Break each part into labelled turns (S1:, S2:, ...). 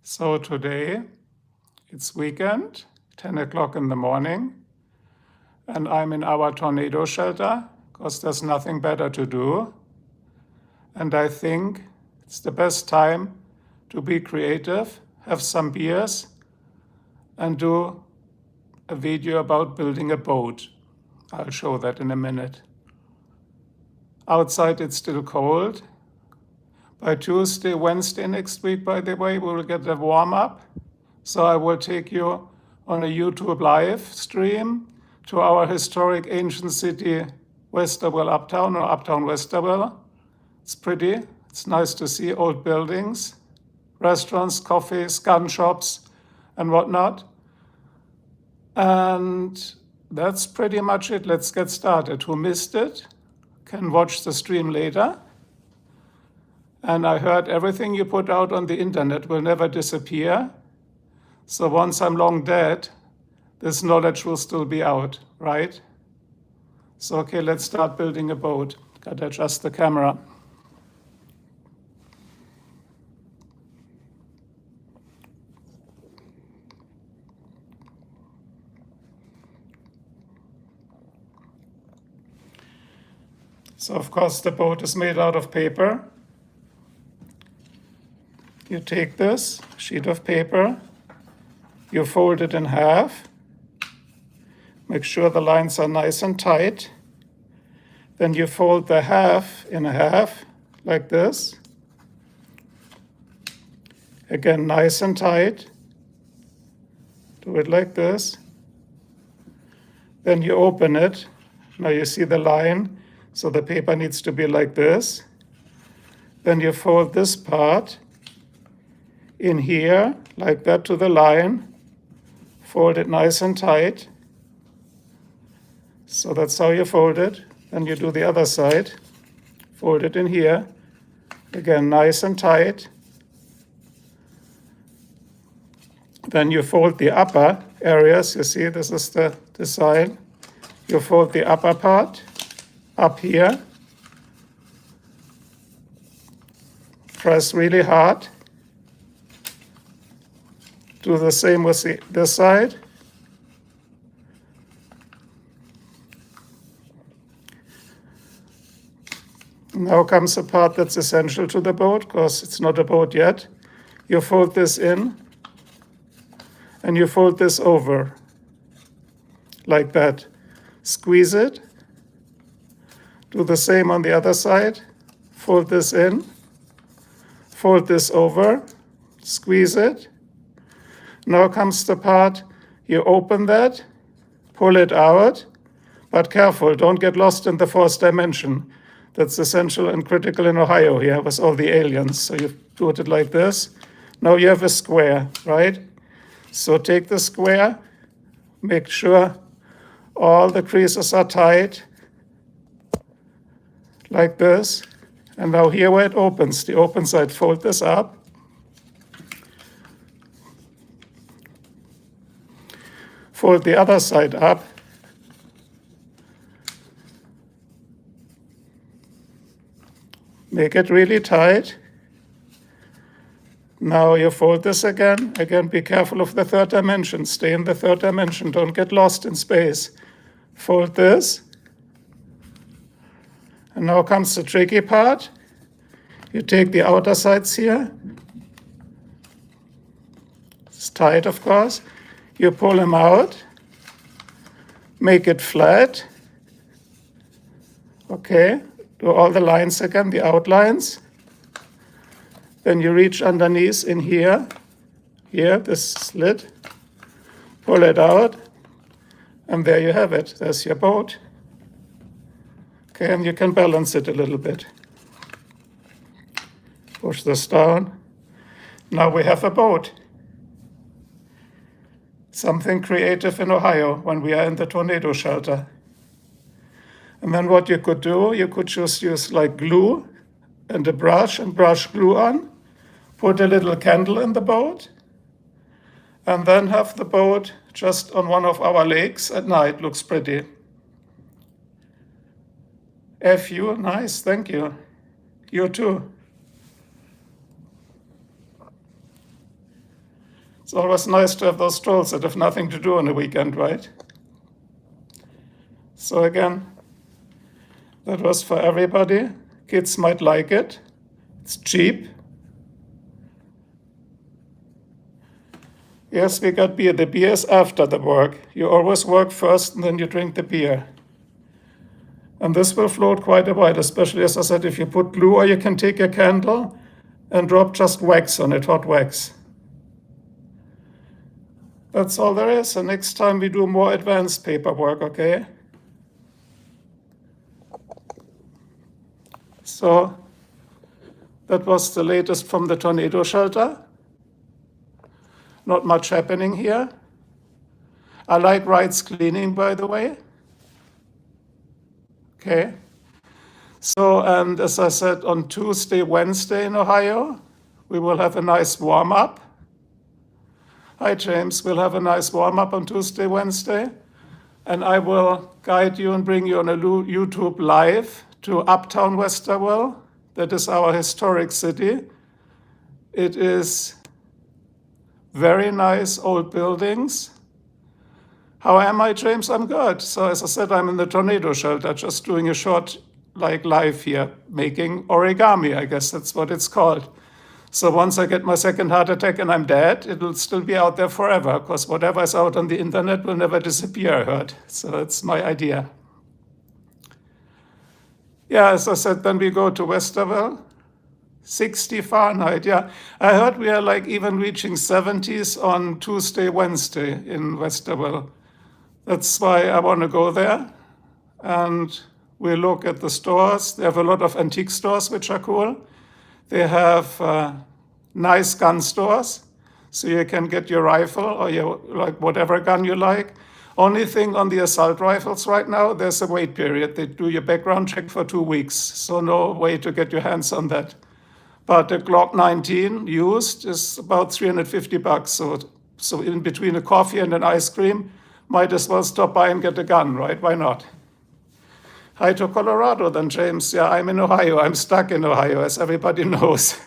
S1: So today, it's weekend, 10 o'clock in the morning, and I'm in our tornado shelter because there's nothing better to do. And I think it's the best time to be creative, have some beers, and do a video about building a boat. I'll show that in a minute. Outside it's still cold. By Tuesday, Wednesday next week, by the way, we will get a warm-up. So I will take you on a YouTube live stream to our historic ancient city, Westerville Uptown, or Uptown Westerville. It's pretty. It's nice to see old buildings, restaurants, coffees, gun shops, and whatnot. And that's pretty much it. Let's get started. Who missed it can watch the stream later. And I heard everything you put out on the internet will never disappear. So once I'm long dead, this knowledge will still be out, right? So, okay, let's start building a boat. Gotta adjust the camera. So, of course, the boat is made out of paper. You take this sheet of paper, you fold it in half, make sure the lines are nice and tight. Then you fold the half in half, like this. Again, nice and tight. Do it like this. Then you open it. Now you see the line, so the paper needs to be like this. Then you fold this part in here, like that, to the line. Fold it nice and tight. So that's how you fold it. Then you do the other side. Fold it in here. Again, nice and tight. Then you fold the upper areas. You see, this is the design. You fold the upper part up here. Press really hard. Do the same with this side. Now comes the part that's essential to the boat, because it's not a boat yet. You fold this in, and you fold this over, like that. Squeeze it. Do the same on the other side. Fold this in, fold this over, squeeze it. Now comes the part, you open that, pull it out, but careful, don't get lost in the fourth dimension. That's essential and critical in Ohio here with all the aliens. So you do it like this. Now you have a square, right? So take the square, make sure all the creases are tight, like this. And now here where it opens, the open side, fold this up. Fold the other side up. Make it really tight. Now you fold this again. Again, be careful of the third dimension. Stay in the third dimension. Don't get lost in space. Fold this. And now comes the tricky part. You take the outer sides here. It's tight, of course. You pull them out. Make it flat. Okay. Do all the lines again, the outlines. Then you reach underneath in here, this slit. Pull it out. And there you have it. There's your boat. Okay, and you can balance it a little bit. Push this down. Now we have a boat. Something creative in Ohio when we are in the tornado shelter. And then what you could do, you could just use like glue and a brush and brush glue on. Put a little candle in the boat. And then have the boat just on one of our lakes at night. Looks pretty. FU, nice, thank you. You too. always nice to have those trolls that have nothing to do on the weekend, right? So again, that was for everybody. Kids might like it. It's cheap. Yes, we got beer. The beer is after the work. You always work first and then you drink the beer. And this will float quite a while, especially, as I said, if you put glue, or you can take a candle and drop just wax on it, hot wax. That's all there is. And next time we do more advanced paperwork, okay? So that was the latest from the tornado shelter. Not much happening here. I like Wright's cleaning, by the way. Okay. So, and as I said, on Tuesday, Wednesday in Ohio, we will have a nice warm-up. Hi, James. We'll have a nice warm-up on Tuesday, Wednesday. And I will guide you and bring you on a YouTube live to Uptown Westerville. That is our historic city. It is very nice old buildings. How am I, James? I'm good. So as I said, I'm in the tornado shelter, just doing a short live here, making origami, I guess that's what it's called. So once I get my second heart attack and I'm dead, it will still be out there forever, because whatever is out on the internet will never disappear, I heard. So that's my idea. Yeah, as I said, then we go to Westerville. 60 Fahrenheit, yeah. I heard we are like even reaching 70s on Tuesday, Wednesday in Westerville. That's why I want to go there. And we look at the stores. They have a lot of antique stores, which are cool. They have nice gun stores, so you can get your rifle or your like whatever gun you like. Only thing on the assault rifles right now, there's a wait period. They do your background check for 2 weeks, so no way to get your hands on that. But the Glock 19 used is about $350. So in between a coffee and an ice cream, might as well stop by and get a gun, right? Why not? Hi to Colorado then, James. Yeah, I'm in Ohio. I'm stuck in Ohio, as everybody knows.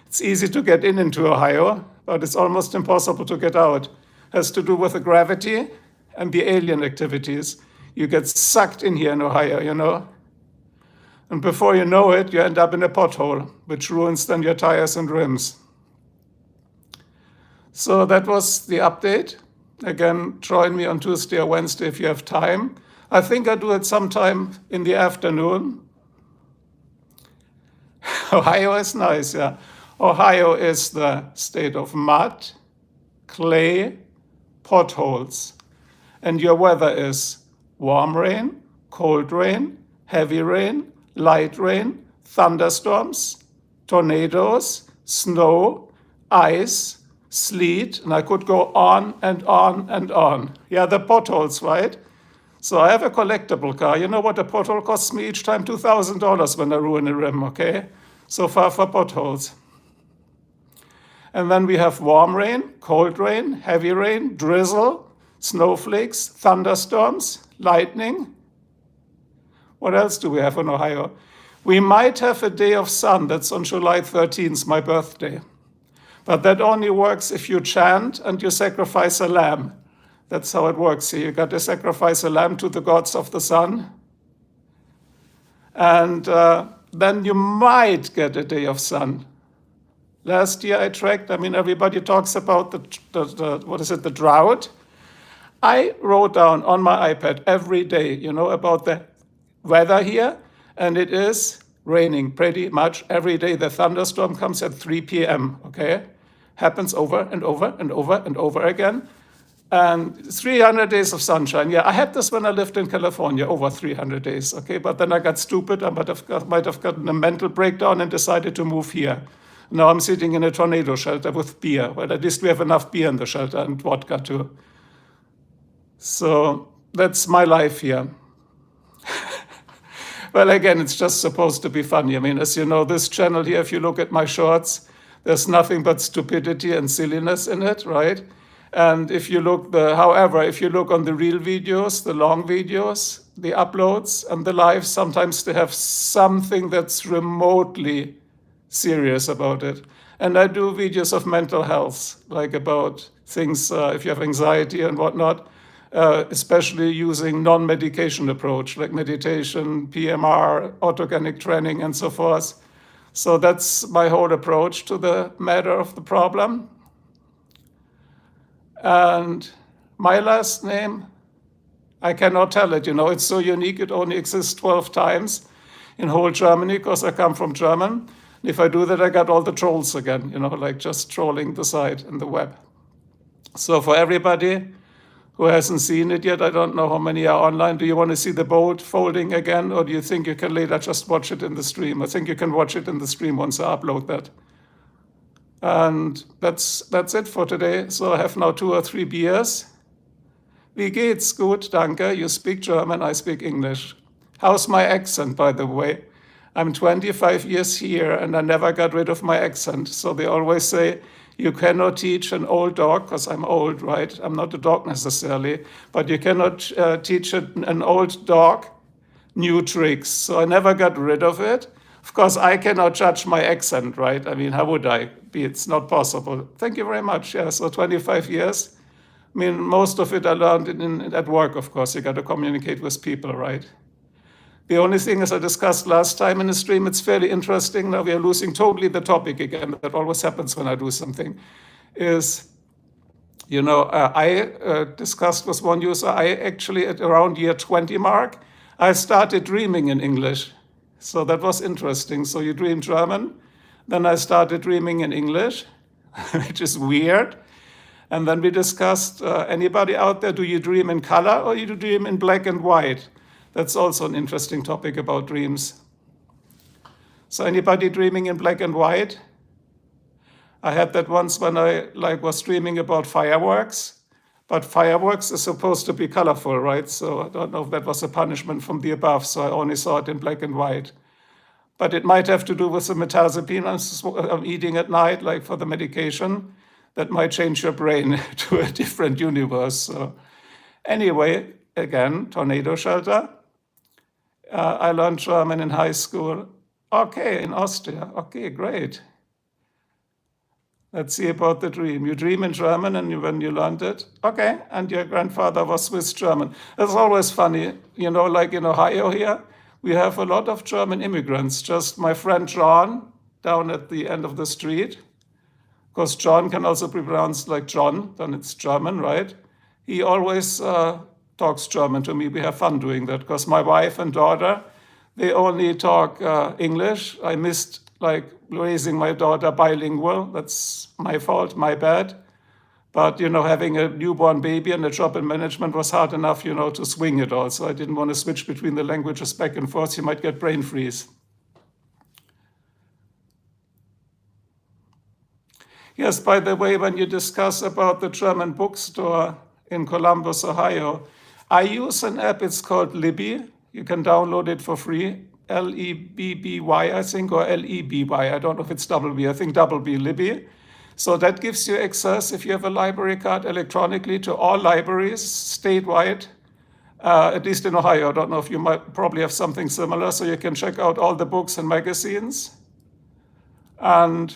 S1: It's easy to get into Ohio, but it's almost impossible to get out. It has to do with the gravity and the alien activities. You get sucked in here in Ohio, you know? And before you know it, you end up in a pothole, which ruins then your tires and rims. So that was the update. Again, join me on Tuesday or Wednesday if you have time. I think I do it sometime in the afternoon. Ohio is nice, yeah. Ohio is the state of mud, clay, potholes. And your weather is warm rain, cold rain, heavy rain, light rain, thunderstorms, tornadoes, snow, ice, sleet, and I could go on and on and on. Yeah, the potholes, right? So I have a collectible car. You know what a pothole costs me each time? $2,000 when I ruin a rim, okay? So far for potholes. And then we have warm rain, cold rain, heavy rain, drizzle, snowflakes, thunderstorms, lightning. What else do we have in Ohio? We might have a day of sun. That's on July 13th, my birthday. But that only works if you chant and you sacrifice a lamb. That's how it works here. You got to sacrifice a lamb to the gods of the sun. And then you might get a day of sun. Last year I tracked, everybody talks about the drought. I wrote down on my iPad every day, about the weather here, and it is raining pretty much every day. The thunderstorm comes at 3 p.m., okay? Happens over and over and over and over again. And 300 days of sunshine. Yeah, I had this when I lived in California, over 300 days, okay? But then I got stupid. I might have gotten a mental breakdown and decided to move here. Now I'm sitting in a tornado shelter with beer. Well, at least we have enough beer in the shelter and vodka too. So that's my life here. Well, again, it's just supposed to be funny. As you know, this channel here, if you look at my shorts, there's nothing but stupidity and silliness in it, right? And if you look if you look on the real videos, the long videos, the uploads and the lives, sometimes they have something that's remotely serious about it. And I do videos of mental health, like about things, if you have anxiety and whatnot, especially using non-medication approach, like meditation, PMR, autogenic training, and so forth. So that's my whole approach to the matter of the problem. And my last name, I cannot tell it, it's so unique, it only exists 12 times in whole Germany, because I come from German. If I do that, I got all the trolls again, like just trolling the site and the web. So for everybody who hasn't seen it yet, I don't know how many are online. Do you want to see the boat folding again, or do you think you can later just watch it in the stream? I think you can watch it in the stream once I upload that. And that's it for today. So I have now 2 or 3 beers. Wie geht's? Gut, danke. You speak German, I speak English. How's my accent, by the way? I'm 25 years here and I never got rid of my accent. So they always say, you cannot teach an old dog, because I'm old, right? I'm not a dog necessarily, but you cannot teach an old dog new tricks. So I never got rid of it. Of course, I cannot judge my accent, right? I mean, how would I be? It's not possible. Thank you very much. Yeah, so 25 years. I mean, most of it I learned at work, of course. You got to communicate with people, right? The only thing, as I discussed last time in the stream, it's fairly interesting. Now we are losing totally the topic again. That always happens when I do something. Is, I discussed with one user, I actually, at around year 20 mark, I started dreaming in English. So that was interesting. So you dream German. Then I started dreaming in English, which is weird. And then we discussed, anybody out there, do you dream in color or you dream in black and white? That's also an interesting topic about dreams. So anybody dreaming in black and white? I had that once when I was dreaming about fireworks, but fireworks is supposed to be colorful, right? So I don't know if that was a punishment from the above, so I only saw it in black and white. But it might have to do with the mirtazapine I'm eating at night, like for the medication. That might change your brain to a different universe. So anyway, again, tornado shelter. I learned German in high school. Okay, in Austria. Okay, great. Let's see about the dream. You dream in German and when you learned it? Okay, and your grandfather was Swiss German. It's always funny, like in Ohio here, we have a lot of German immigrants. Just my friend John down at the end of the street, because John can also be pronounced like John, then it's German, right? He always talks German to me. We have fun doing that, because my wife and daughter, they only talk English. I missed raising my daughter bilingual. That's my fault, my bad. But, having a newborn baby and a job in management was hard enough, to swing it all. So I didn't want to switch between the languages back and forth. You might get brain freeze. Yes, by the way, when you discuss about the German bookstore in Columbus, Ohio, I use an app, it's called Libby. You can download it for free, L-E-B-B-Y, I think, or L-E-B-Y. I don't know if it's double B, I think double B, Libby. So that gives you access, if you have a library card electronically, to all libraries statewide, at least in Ohio. I don't know if you might probably have something similar, so you can check out all the books and magazines. And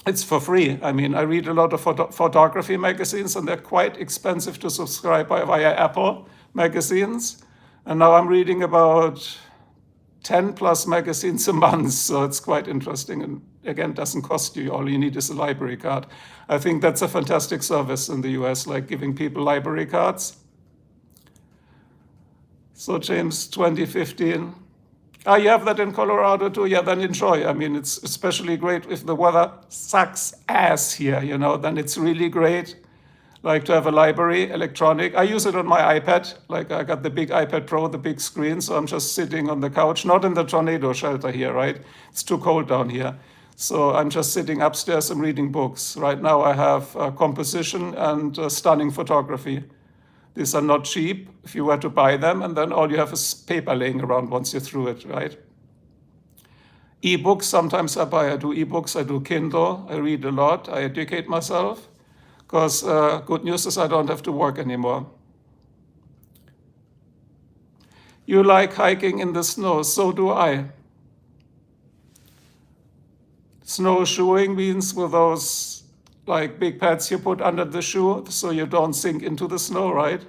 S1: it's for free. I mean, I read a lot of photography magazines, and they're quite expensive to subscribe via Apple magazines. And now I'm reading about 10 plus magazines a month, so it's quite interesting. And again, doesn't cost you. All you need is a library card. I think that's a fantastic service in the US, like giving people library cards. So James, 2015. You have that in Colorado too? Yeah, then enjoy. I mean, it's especially great if the weather sucks ass here, then it's really great, to have a library, electronic. I use it on my iPad. I got the big iPad Pro, the big screen, so I'm just sitting on the couch, not in the tornado shelter here, right? It's too cold down here. So I'm just sitting upstairs and reading books. Right now I have composition and stunning photography. These are not cheap if you were to buy them, and then all you have is paper laying around once you're through it, right? E-books, sometimes I buy. I do e-books, I do Kindle, I read a lot, I educate myself, because good news is I don't have to work anymore. You like hiking in the snow, so do I. Snowshoeing means with those like big pads you put under the shoe so you don't sink into the snow, right?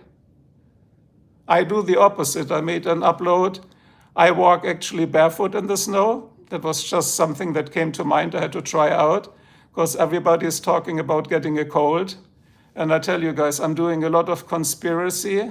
S1: I do the opposite. I made an upload. I walk actually barefoot in the snow. That was just something that came to mind. I had to try out because everybody is talking about getting a cold. And I tell you guys, I'm doing a lot of conspiracy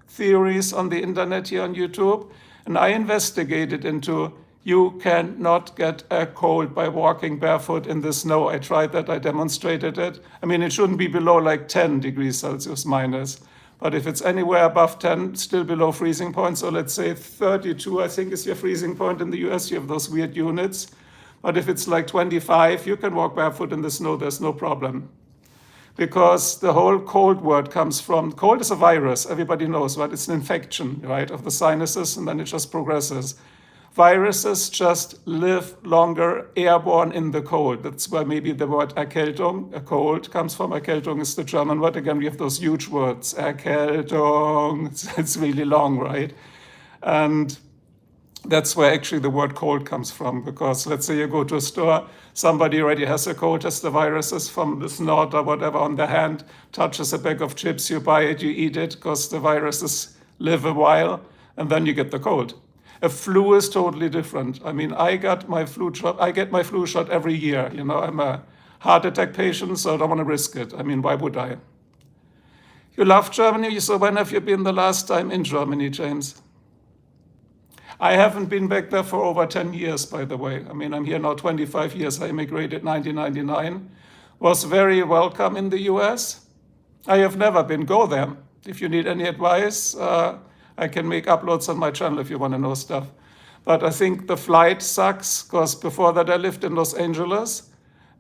S1: theories on the internet here on YouTube. And I investigated into you cannot get a cold by walking barefoot in the snow. I tried that, I demonstrated it. I mean, it shouldn't be below like 10 degrees Celsius minus. But if it's anywhere above 10, still below freezing point, so let's say 32, I think is your freezing point in the US, you have those weird units. But if it's like 25, you can walk barefoot in the snow, there's no problem. Because the whole cold word comes from, cold is a virus, everybody knows, right? It's an infection, right, of the sinuses, and then it just progresses. Viruses just live longer airborne in the cold. That's where maybe the word Erkältung, a cold, comes from. Erkältung is the German word. Again, we have those huge words. Erkältung, it's really long, right? And that's where actually the word cold comes from, because let's say you go to a store, somebody already has a cold, has the viruses from the snot or whatever on their hand, touches a bag of chips, you buy it, you eat it, because the viruses live a while, and then you get the cold. A flu is totally different. I mean, I get my flu shot every year. You know, I'm a heart attack patient, so I don't want to risk it. I mean, why would I? You love Germany, so when have you been the last time in Germany, James? I haven't been back there for over 10 years, by the way. I mean, I'm here now 25 years. I immigrated 1999. Was very welcome in the US. I have never been. Go there. If you need any advice, I can make uploads on my channel if you want to know stuff. But I think the flight sucks, because before that I lived in Los Angeles,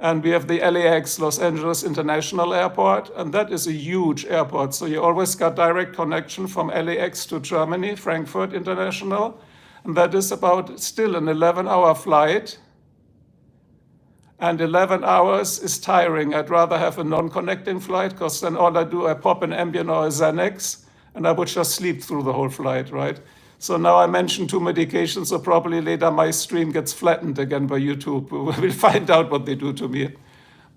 S1: and we have the LAX, Los Angeles International Airport, and that is a huge airport. So you always got direct connection from LAX to Germany, Frankfurt International, and that is about still an 11-hour flight. And 11 hours is tiring. I'd rather have a non-connecting flight, because then all I do, I pop an Ambien or a Xanax, and I would just sleep through the whole flight, right? So now I mentioned 2 medications, so probably later my stream gets flattened again by YouTube. We'll find out what they do to me.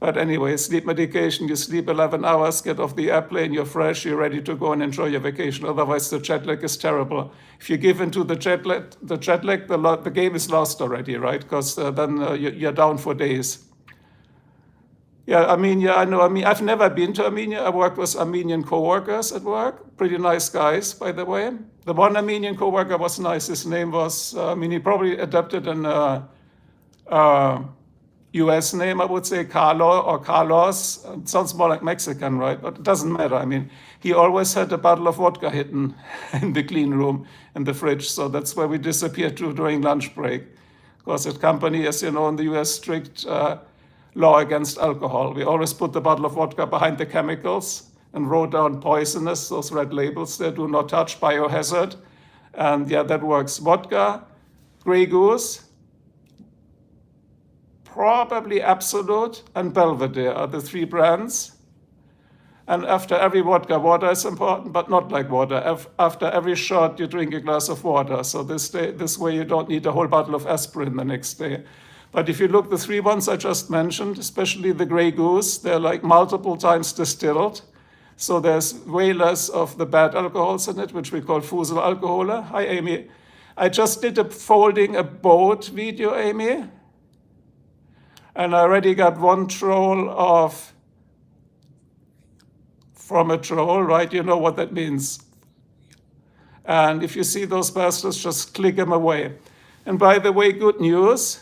S1: But anyway, sleep medication, you sleep 11 hours, get off the airplane, you're fresh, you're ready to go and enjoy your vacation. Otherwise, the jet lag is terrible. If you give into the jet lag, the game is lost already, right? Because then you're down for days. Yeah, Armenia, I know. I've never been to Armenia. I worked with Armenian co-workers at work. Pretty nice guys, by the way. The one Armenian co-worker was nice. His name was, he probably adapted an US name, I would say, Carlo or Carlos. It sounds more like Mexican, right? But it doesn't matter. I mean, he always had a bottle of vodka hidden in the clean room, in the fridge. So that's where we disappeared to during lunch break. Because at company, as you know, in the US, strict law against alcohol. We always put the bottle of vodka behind the chemicals and wrote down poisonous, those red labels there, do not touch, biohazard. And yeah, that works. Vodka, Grey Goose, probably Absolute, and Belvedere are the 3 brands. And after every vodka, water is important, but not like water. After every shot, you drink a glass of water. So this way you don't need a whole bottle of aspirin the next day. But if you look, the 3 ones I just mentioned, especially the Grey Goose, they're like multiple times distilled. So there's way less of the bad alcohols in it, which we call fusel alcohol. Hi, Amy. I just did a folding a boat video, Amy. And I already got 1 troll from a troll, right? You know what that means. And if you see those bastards, just click them away. And by the way, good news.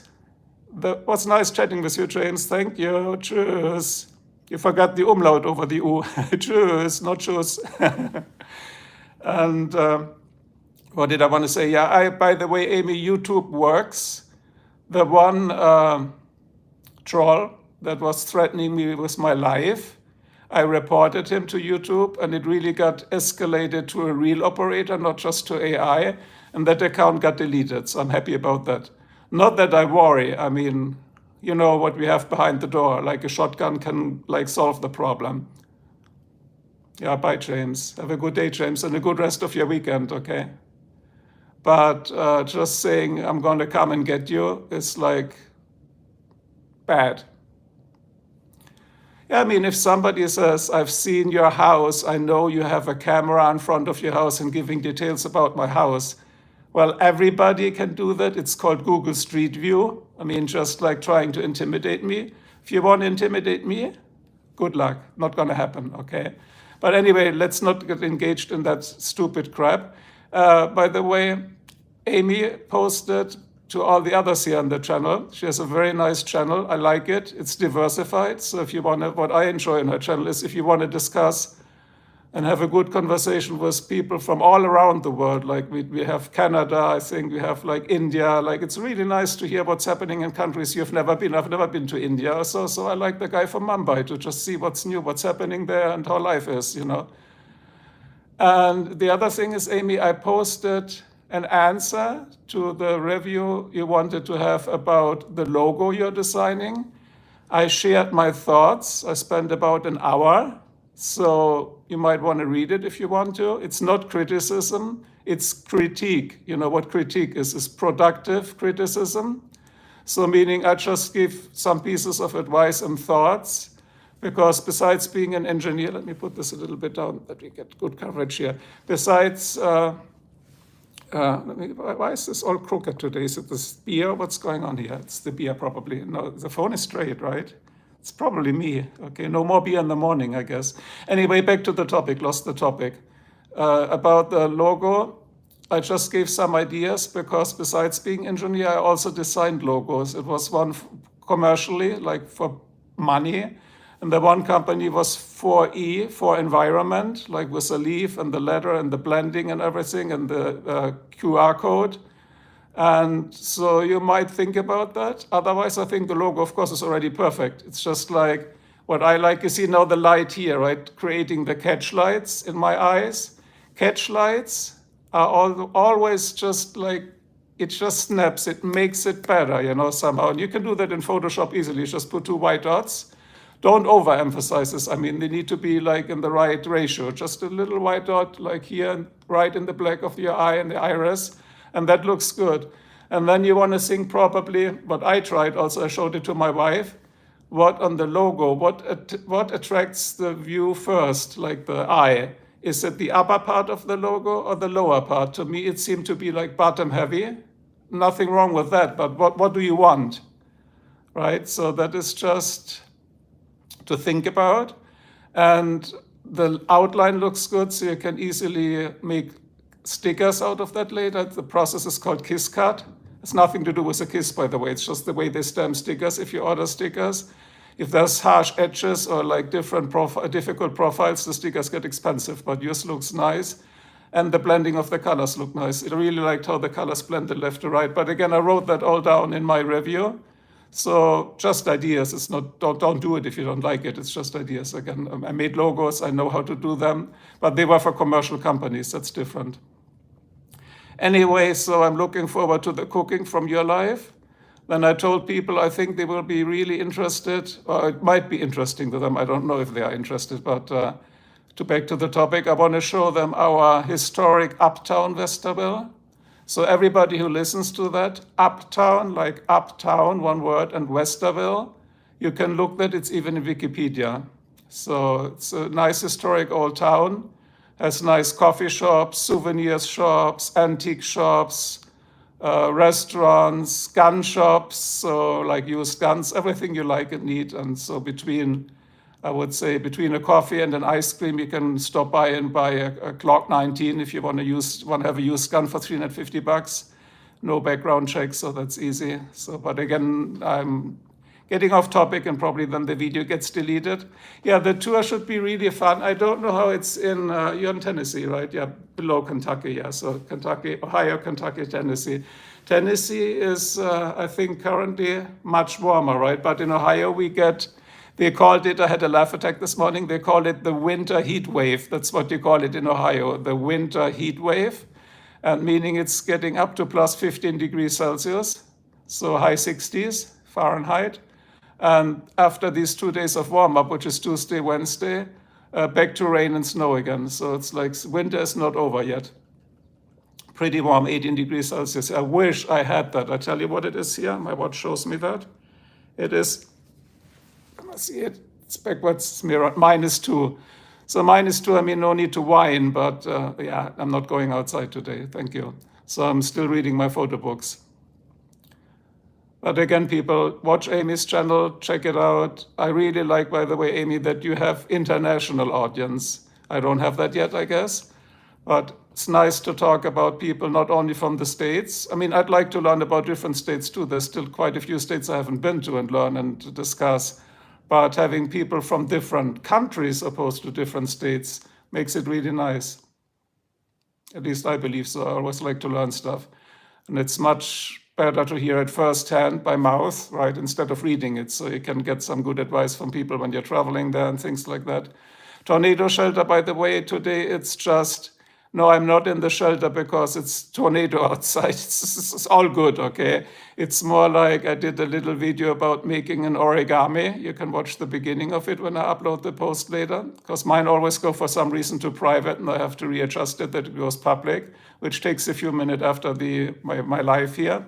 S1: What's nice chatting with you, James. Thank you. Tschüss. You forgot the umlaut over the U. Tschüss, not tschüss. And what did I want to say? Yeah, by the way, Amy, YouTube works. The one troll that was threatening me with my life, I reported him to YouTube, and it really got escalated to a real operator, not just to AI, and that account got deleted. So I'm happy about that. Not that I worry. I mean, you know what we have behind the door, like a shotgun can like solve the problem. Yeah, bye, James. Have a good day, James, and a good rest of your weekend, okay? But just saying, I'm going to come and get you is like bad. Yeah, I mean, if somebody says, I've seen your house, I know you have a camera in front of your house and giving details about my house. Well, everybody can do that. It's called Google Street View. I mean, just like trying to intimidate me. If you want to intimidate me, good luck. Not going to happen, okay? But anyway, let's not get engaged in that stupid crap. By the way, Amy posted to all the others here on the channel. She has a very nice channel. I like it. It's diversified. So if you want to, what I enjoy in her channel is if you want to discuss and have a good conversation with people from all around the world. Like we have Canada, I think we have like India. Like it's really nice to hear what's happening in countries you've never been. I've never been to India. So I like the guy from Mumbai to just see what's new, what's happening there and how life is, you know. And the other thing is, Amy, I posted an answer to the review you wanted to have about the logo you're designing. I shared my thoughts. I spent about an hour. So you might want to read it if you want to. It's not criticism, it's critique. You know what critique is productive criticism. So meaning I just give some pieces of advice and thoughts, because besides being an engineer, let me put this a little bit down that we get good coverage here. Besides, why is this all crooked today? Is it this beer? What's going on here? It's the beer probably. No, the phone is straight, right? It's probably me. Okay, no more beer in the morning, I guess. Anyway, back to the topic, lost the topic. About the logo, I just gave some ideas because besides being engineer, I also designed logos. It was one commercially, like for money. And the one company was 4E, for environment, like with the leaf and the letter and the blending and everything and the QR code. And so you might think about that. Otherwise, I think the logo, of course, is already perfect. It's just like what I like, you see now the light here, right? Creating the catch lights in my eyes. Catch lights are always just like, it just snaps, it makes it better, you know, somehow. And you can do that in Photoshop easily. Just put 2 white dots. Don't overemphasize this. I mean, they need to be like in the right ratio. Just a little white dot like here, right in the black of your eye and the iris. And that looks good. And then you want to think probably, what I tried also, I showed it to my wife, what on the logo, what attracts the view first, like the eye? Is it the upper part of the logo or the lower part? To me, it seemed to be like bottom heavy. Nothing wrong with that, but what do you want, right? So that is just to think about. And the outline looks good, so you can easily make stickers out of that later. The process is called KissCut. It's nothing to do with a kiss, by the way. It's just the way they stamp stickers if you order stickers. If there's harsh edges or like different difficult profiles, the stickers get expensive, but yours looks nice. And the blending of the colors look nice. I really liked how the colors blended left to right. But again, I wrote that all down in my review. So just ideas. It's not, don't do it if you don't like it. It's just ideas. Again, I made logos. I know how to do them, but they were for commercial companies. That's different. Anyway, so I'm looking forward to the cooking from your life. Then I told people I think they will be really interested, or it might be interesting to them. I don't know if they are interested, but to back to the topic, I want to show them our historic Uptown Westerville. So everybody who listens to that, Uptown, like Uptown, one word, and Westerville, you can look that, it's even in Wikipedia. So it's a nice historic old town, has nice coffee shops, souvenirs shops, antique shops, restaurants, gun shops, so like used guns, everything you like and need. And so between, I would say, between a coffee and an ice cream, you can stop by and buy a Glock 19 if you want to have a used gun for $350. No background check, so that's easy. So, but again, I'm getting off topic and probably then the video gets deleted. Yeah, the tour should be really fun. I don't know how it's in, you're in Tennessee, right? Yeah, below Kentucky, yeah. So Kentucky, Ohio, Kentucky, Tennessee. Tennessee is, I think, currently much warmer, right? But in Ohio, they called it, I had a laugh attack this morning, they call it the winter heat wave. That's what you call it in Ohio, the winter heat wave. And meaning it's getting up to plus 15 degrees Celsius, so high 60s Fahrenheit. And after these 2 days of warm-up, which is Tuesday, Wednesday, back to rain and snow again. So it's like winter is not over yet. pretty warm, 18 degrees Celsius. I wish I had that. I tell you what it is here. My watch shows me that. It is, can I see it? It's backwards, it's mirrored, -2. So -2, I mean, no need to whine, but yeah, I'm not going outside today. Thank you. So I'm still reading my photo books. But again, people, watch Amy's channel, check it out. I really like, by the way, Amy, that you have international audience. I don't have that yet, I guess. But it's nice to talk about people not only from the States. I mean, I'd like to learn about different states too. There's still quite a few states I haven't been to and learn and discuss. But having people from different countries opposed to different states makes it really nice. At least I believe so. I always like to learn stuff. And it's much better to hear it firsthand by mouth, right, instead of reading it. So you can get some good advice from people when you're traveling there and things like that. Tornado shelter, by the way, today it's just, no, I'm not in the shelter because it's tornado outside. It's all good, okay? It's more like I did a little video about making an origami. You can watch the beginning of it when I upload the post later, because mine always go for some reason to private and I have to readjust it that it goes public, which takes a few minutes after my live here.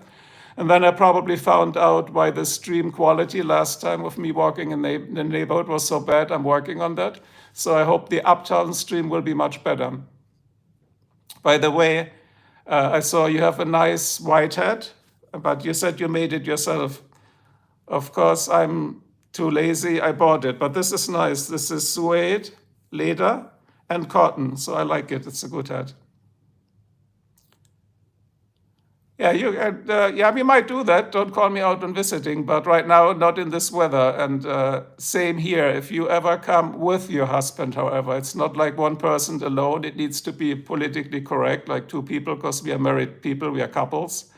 S1: And then I probably found out why the stream quality last time of me walking in the neighborhood was so bad. I'm working on that. So I hope the uptown stream will be much better. By the way, I saw you have a nice white hat, but you said you made it yourself. Of course, I'm too lazy. I bought it, but this is nice. This is suede, leather, and cotton. So I like it. It's a good hat. Yeah, we might do that. Don't call me out on visiting, but right now, not in this weather. And same here. If you ever come with your husband, however, it's not like one person alone. It needs to be politically correct, like two people, because we are married people, we are couples.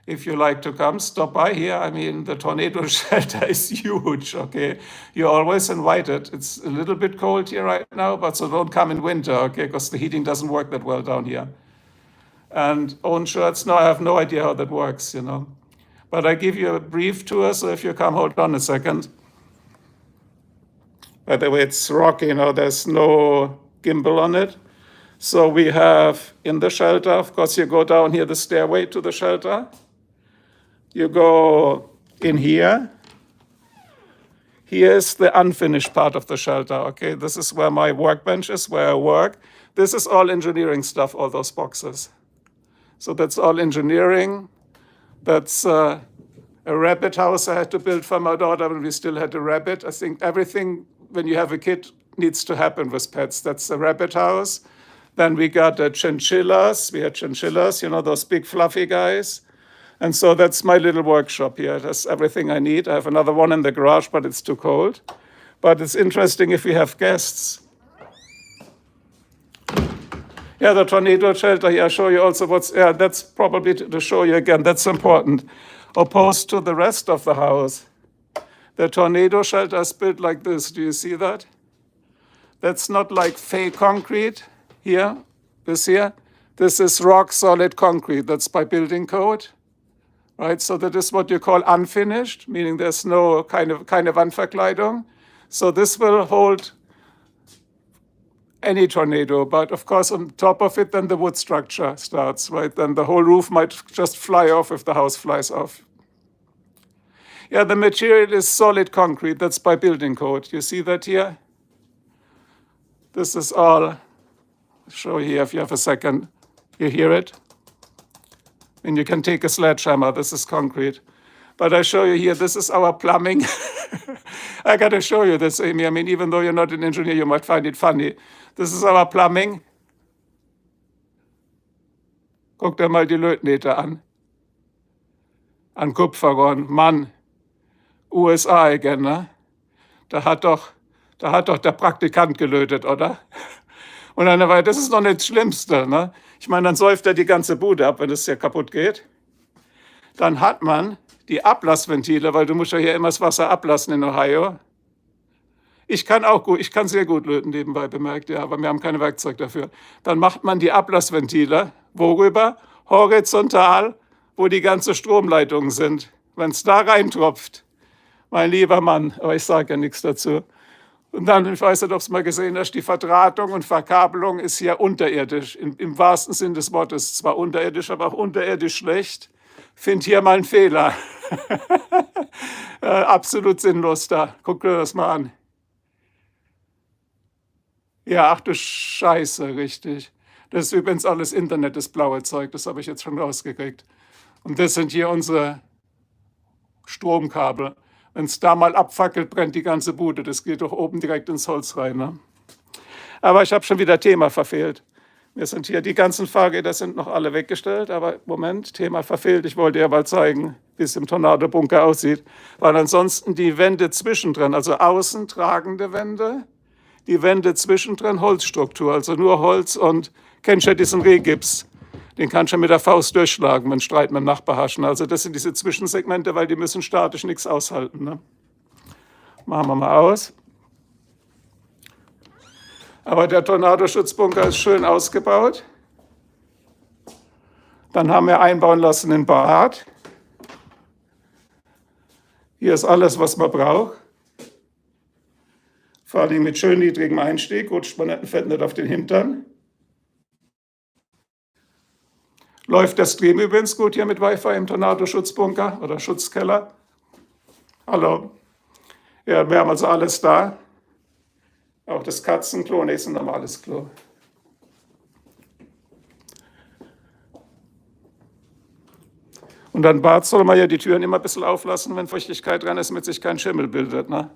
S1: If you like to come, stop by here. I mean, the tornado shelter is huge, okay? You're always invited. It's a little bit cold here right now, but so don't come in winter, okay? Because the heating doesn't work that well down here. And own shirts, no, I have no idea how that works, you know. But I give you a brief tour, so if you come, hold on a second. By the way, it's rocky, you know, there's no gimbal on it. So we have in the shelter, of course, you go down here, the stairway to the shelter. You go in here. Here's the unfinished part of the shelter, okay? This is where my workbench is, where I work. This is all engineering stuff, all those boxes. So that's all engineering. That's a rabbit house I had to build for my daughter when we still had a rabbit. I think everything, when you have a kid, needs to happen with pets. That's a rabbit house. Then we got chinchillas. We had chinchillas, you know, those big fluffy guys. And so that's my little workshop here. That's everything I need. I have another one in the garage, but it's too cold. But it's interesting if we have guests. Yeah, the tornado shelter here, I show you also that's probably to show you again, that's important. Opposed to the rest of the house. The tornado shelter is built like this. Do you see that? That's not like fake concrete here, this here. This is rock solid concrete. That's by building code, right? So that is what you call unfinished, meaning there's no kind of Wandverkleidung. So this will hold any tornado, but of course on top of it, then the wood structure starts, right? Then the whole roof might just fly off if the house flies off. Yeah, the material is solid concrete. That's by building code. You see that here? This is all, I'll show you here if you have a second. You hear it? And you can take a sledgehammer. This is concrete. But I show you here, this is our plumbing. I got to show you this, Amy. I mean, even though you're not an engineer, you might find it funny. This is our plumbing. Guck dir mal die Lötnähte an. An Kupferrohren. Mann, USA again, ne? Da hat doch der Praktikant gelötet, oder? Und dann war das ist noch nicht das Schlimmste, ne? Ich meine, dann säuft er die ganze Bude ab, wenn es hier kaputt geht. Dann hat man die Ablassventile, weil du musst ja hier immer das Wasser ablassen in Ohio. Ich kann sehr gut löten, nebenbei bemerkt, ja, aber wir haben keine Werkzeug dafür. Dann macht man die Ablassventile, worüber? Horizontal, wo die ganzen Stromleitungen sind. Wenn es da reintropft, mein lieber Mann, aber ich sage ja nichts dazu. Und dann, ich weiß nicht, ob es mal gesehen hast, die Verdrahtung und Verkabelung ist hier unterirdisch, im wahrsten Sinn des Wortes. Zwar unterirdisch, aber auch unterirdisch schlecht. Find hier mal einen Fehler. Absolut sinnlos da. Guck dir das mal an. Ja, ach du Scheiße, richtig. Das ist übrigens alles Internet, das blaue Zeug, das habe ich jetzt schon rausgekriegt. Und das sind hier unsere Stromkabel. Wenn es da mal abfackelt, brennt die ganze Bude. Das geht doch oben direkt ins Holz rein. Ne? Aber ich habe schon wieder Thema verfehlt. Wir sind hier, die ganzen Fahrräder sind noch alle weggestellt, aber Moment, Thema verfehlt. Ich wollte ja mal zeigen, wie es im Tornado-Bunker aussieht. Weil ansonsten die Wände zwischendrin, also außen tragende Wände, die Wände zwischendrin Holzstruktur, also nur Holz und kennst du ja diesen Rehgips. Den kannst du mit der Faust durchschlagen, wenn Streit mit dem Nachbar haschen. Also das sind diese Zwischensegmente, weil die müssen statisch nichts aushalten. Ne? Machen wir mal aus. Aber der Tornadoschutzbunker ist schön ausgebaut. Dann haben wir einbauen lassen ein Bad. Hier ist alles, was man braucht. Vor allem mit schön niedrigem Einstieg, rutscht man nicht, fällt nicht auf den Hintern. Läuft der Stream übrigens gut hier mit Wi-Fi im Tornadoschutzbunker oder Schutzkeller? Hallo? Ja, wir haben also alles da. Auch das Katzenklo, ne, ist ein normales Klo. Und dann Bad soll man ja die Türen immer ein bisschen auflassen, wenn Feuchtigkeit dran ist, damit sich kein Schimmel bildet. Ne?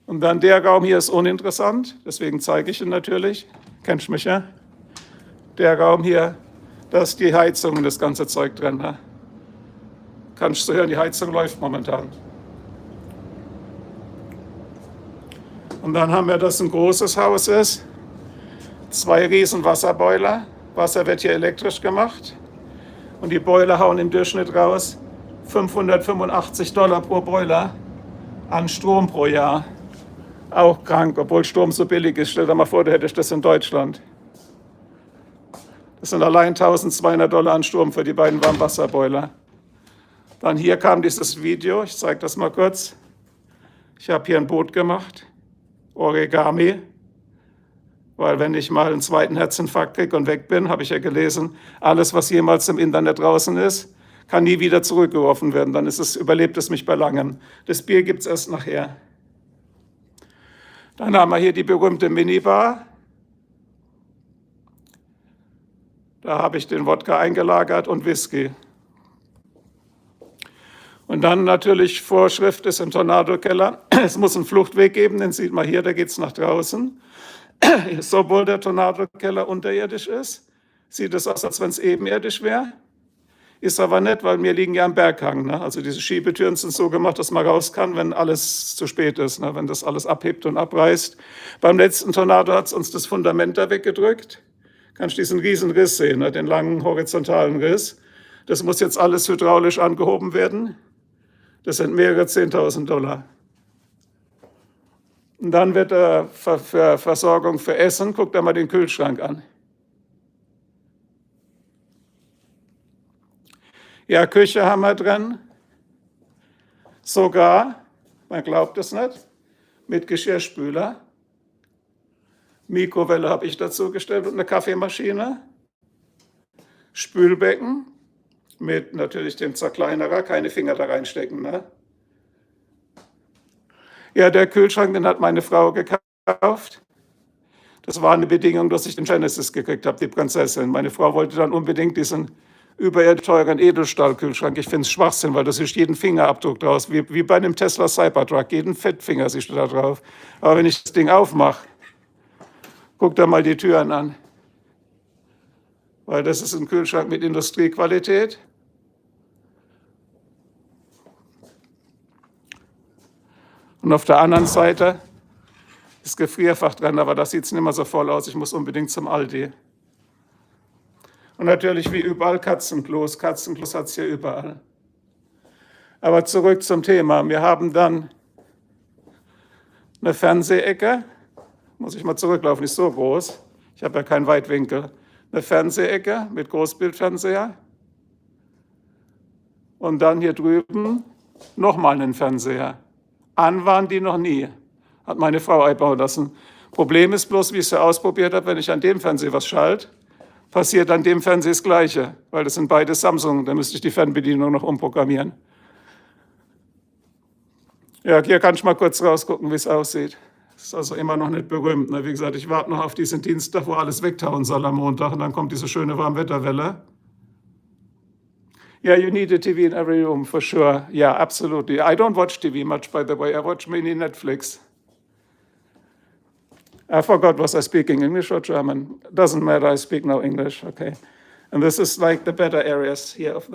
S1: Und dann der Raum hier ist uninteressant, deswegen zeige ich ihn natürlich. Kennst du mich, ja? Der Raum hier, da ist die Heizung und das ganze Zeug drin. Ne? Kannst du hören, die Heizung läuft momentan. Und dann haben wir, dass ein großes Haus ist, 2 riesen Wasserboiler. Wasser wird hier elektrisch gemacht. Und die Boiler hauen im Durchschnitt raus $585 pro Boiler an Strom pro Jahr. Auch krank, obwohl Strom so billig ist. Stell dir mal vor, du hättest das in Deutschland. Das sind allein $1200 an Strom für die beiden Warmwasserboiler. Dann hier kam dieses Video, ich zeige das mal kurz. Ich habe hier ein Boot gemacht, Origami, weil wenn ich mal einen zweiten Herzinfarkt kriege und weg bin, habe ich ja gelesen, alles, was jemals im Internet draußen ist, kann nie wieder zurückgeworfen werden. Dann überlebt es mich bei langem. Das Bier gibt es erst nachher. Dann haben wir hier die berühmte Minibar. Da habe ich den Wodka eingelagert und Whisky. Und dann natürlich Vorschrift ist im Tornadokeller, es muss einen Fluchtweg geben, den sieht man hier, da geht es nach draußen. Obwohl der Tornadokeller unterirdisch ist, sieht es aus, als wenn es ebenerdisch wäre. Ist aber nicht, weil wir liegen ja am Berghang. Ne? Also diese Schiebetüren sind so gemacht, dass man raus kann, wenn alles zu spät ist, ne? Wenn das alles abhebt und abreißt. Beim letzten Tornado hat es uns das Fundament da weggedrückt. Kannst diesen riesen Riss sehen, ne? Den langen horizontalen Riss. Das muss jetzt alles hydraulisch angehoben werden. Das sind mehrere $10.000. Und dann wird für Versorgung für Essen, guckt da mal den Kühlschrank an. Ja, Küche haben wir drin. Sogar, man glaubt es nicht, mit Geschirrspüler. Mikrowelle habe ich dazu gestellt und eine Kaffeemaschine. Spülbecken mit natürlich dem Zerkleinerer, keine Finger da reinstecken. Ne? Ja, der Kühlschrank, den hat meine Frau gekauft. Das war eine Bedingung, dass ich den Genesis gekriegt habe, die Prinzessin. Meine Frau wollte dann unbedingt diesen überirdisch teuren Edelstahlkühlschrank. Ich finde es Schwachsinn, weil da ist jeden Fingerabdruck draus, wie bei einem Tesla Cybertruck. Jeden Fettfinger siehst du da drauf. Aber wenn ich das Ding aufmache, guck da mal die Türen an. Weil das ist ein Kühlschrank mit Industriequalität. Und auf der anderen Seite ist Gefrierfach dran, aber das sieht es nicht mehr so voll aus. Ich muss unbedingt zum Aldi. Und natürlich wie überall Katzenklos. Katzenklos hat es hier überall. Aber zurück zum Thema. Wir haben dann eine Fernsehecke. Muss ich mal zurücklaufen, ist so groß. Ich habe ja keinen Weitwinkel. Eine Fernsehecke mit Großbildfernseher. Und dann hier drüben nochmal einen Fernseher. An waren die noch nie. Hat meine Frau einbauen lassen. Problem ist bloß, wie ich es ja ausprobiert habe, wenn ich an dem Fernseher was schalte, passiert an dem Fernseher das Gleiche, weil das sind beide Samsung, da müsste ich die Fernbedienung noch umprogrammieren. Ja, hier kann ich mal kurz rausgucken, wie es aussieht. Ist also immer noch nicht berühmt. Ne? Wie gesagt, ich warte noch auf diesen Dienstag, wo alles wegtauen soll am Montag und dann kommt diese schöne Warmwetterwelle. Yeah, you need a TV in every room, for sure. Yeah, absolutely. I don't watch TV much, by the way. I watch mainly Netflix. I forgot, was I speaking English or German? Doesn't matter, I speak now English, okay. And this is like the better areas here of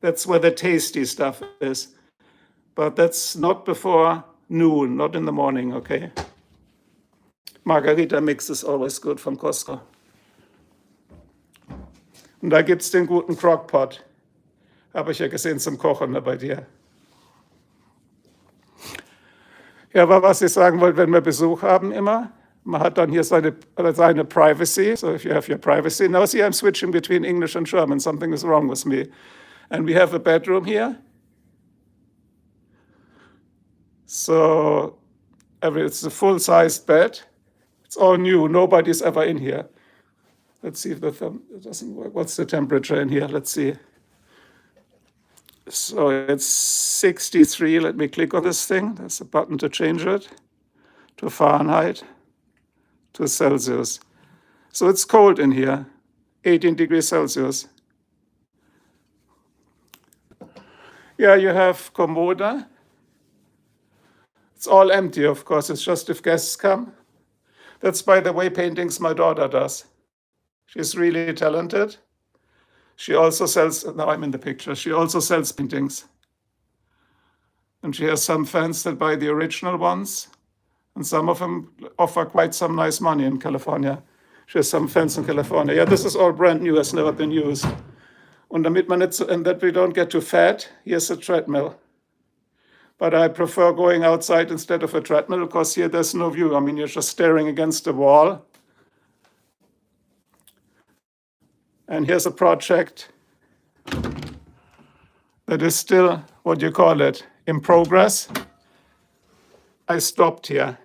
S1: that's where the tasty stuff is. But that's not before noon, not in the morning, okay. Margarita mix is always good from Costco. Und da gibt's den guten Crockpot. Habe ich ja gesehen zum Kochen bei dir. Ja, aber was ich sagen wollte, wenn wir Besuch haben immer, man hat dann hier seine Privacy. So if you have your privacy. Now see, I'm switching between English and German. Something is wrong with me. And we have a bedroom here. So it's a full-sized bed. It's all new. Nobody's ever in here. Let's see if it doesn't work. What's the temperature in here? Let's see. So it's 63. Let me click on this thing. There's a button to change it to Fahrenheit, to Celsius. So it's cold in here, 18 degrees Celsius. Yeah, you have Komoda. It's all empty, of course. It's just if guests come. That's, by the way, paintings my daughter does. She's really talented. She also sells, now I'm in the picture, she also sells paintings. And she has some fans that buy the original ones. And some of them offer quite some nice money in California. She has some fans in California. Yeah, this is all brand new, has never been used. Und damit man nicht, and that we don't get too fat, here's a treadmill. But I prefer going outside instead of a treadmill because here there's no view. I mean, you're just staring against the wall. And here's a project that is still, what do you call it, in progress. I stopped here.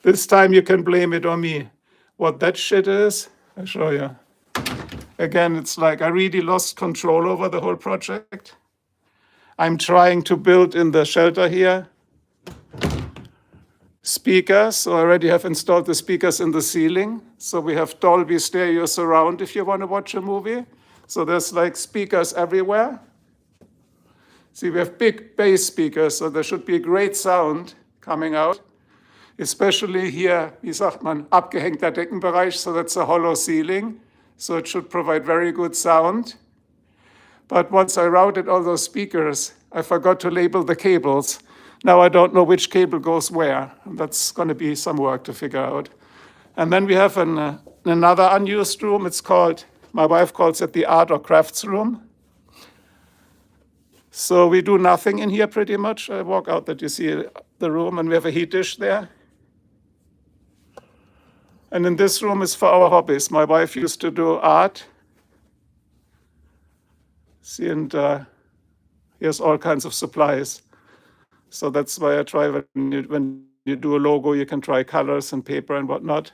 S1: This time you can blame it on me. What that shit is, I'll show you. Again, it's like I really lost control over the whole project. I'm trying to build in the shelter here speakers. So I already have installed the speakers in the ceiling. So we have Dolby stereo surround if you want to watch a movie. So there's like speakers everywhere. See, we have big bass speakers, so there should be a great sound coming out. Especially here, wie sagt man, abgehängter Deckenbereich, so that's a hollow ceiling. So it should provide very good sound. But once I routed all those speakers, I forgot to label the cables. Now I don't know which cable goes where. That's going to be some work to figure out. And then we have another unused room. It's called, my wife calls it the art or crafts room. So we do nothing in here pretty much. I walk out that you see the room and we have a heat dish there. And in this room is for our hobbies. My wife used to do art. See, and here's all kinds of supplies. So that's why I try when you do a logo, you can try colors and paper and whatnot.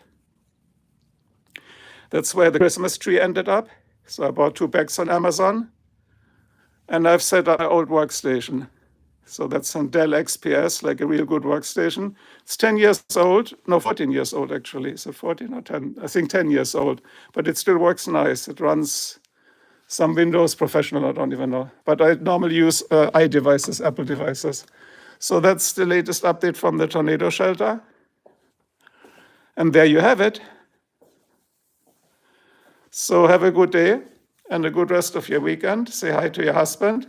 S1: That's where the Christmas tree ended up. So I bought 2 bags on Amazon. And I've set up my old workstation. So that's a Dell XPS, like a real good workstation. It's 10 years old. No, 14 years old, actually. So 14 or 10? I think 10 years old. But it still works nice. It runs some Windows Professional, I don't even know. But I normally use iDevices, Apple devices. So that's the latest update from the tornado shelter. And there you have it. So have a good day and a good rest of your weekend. Say hi to your husband.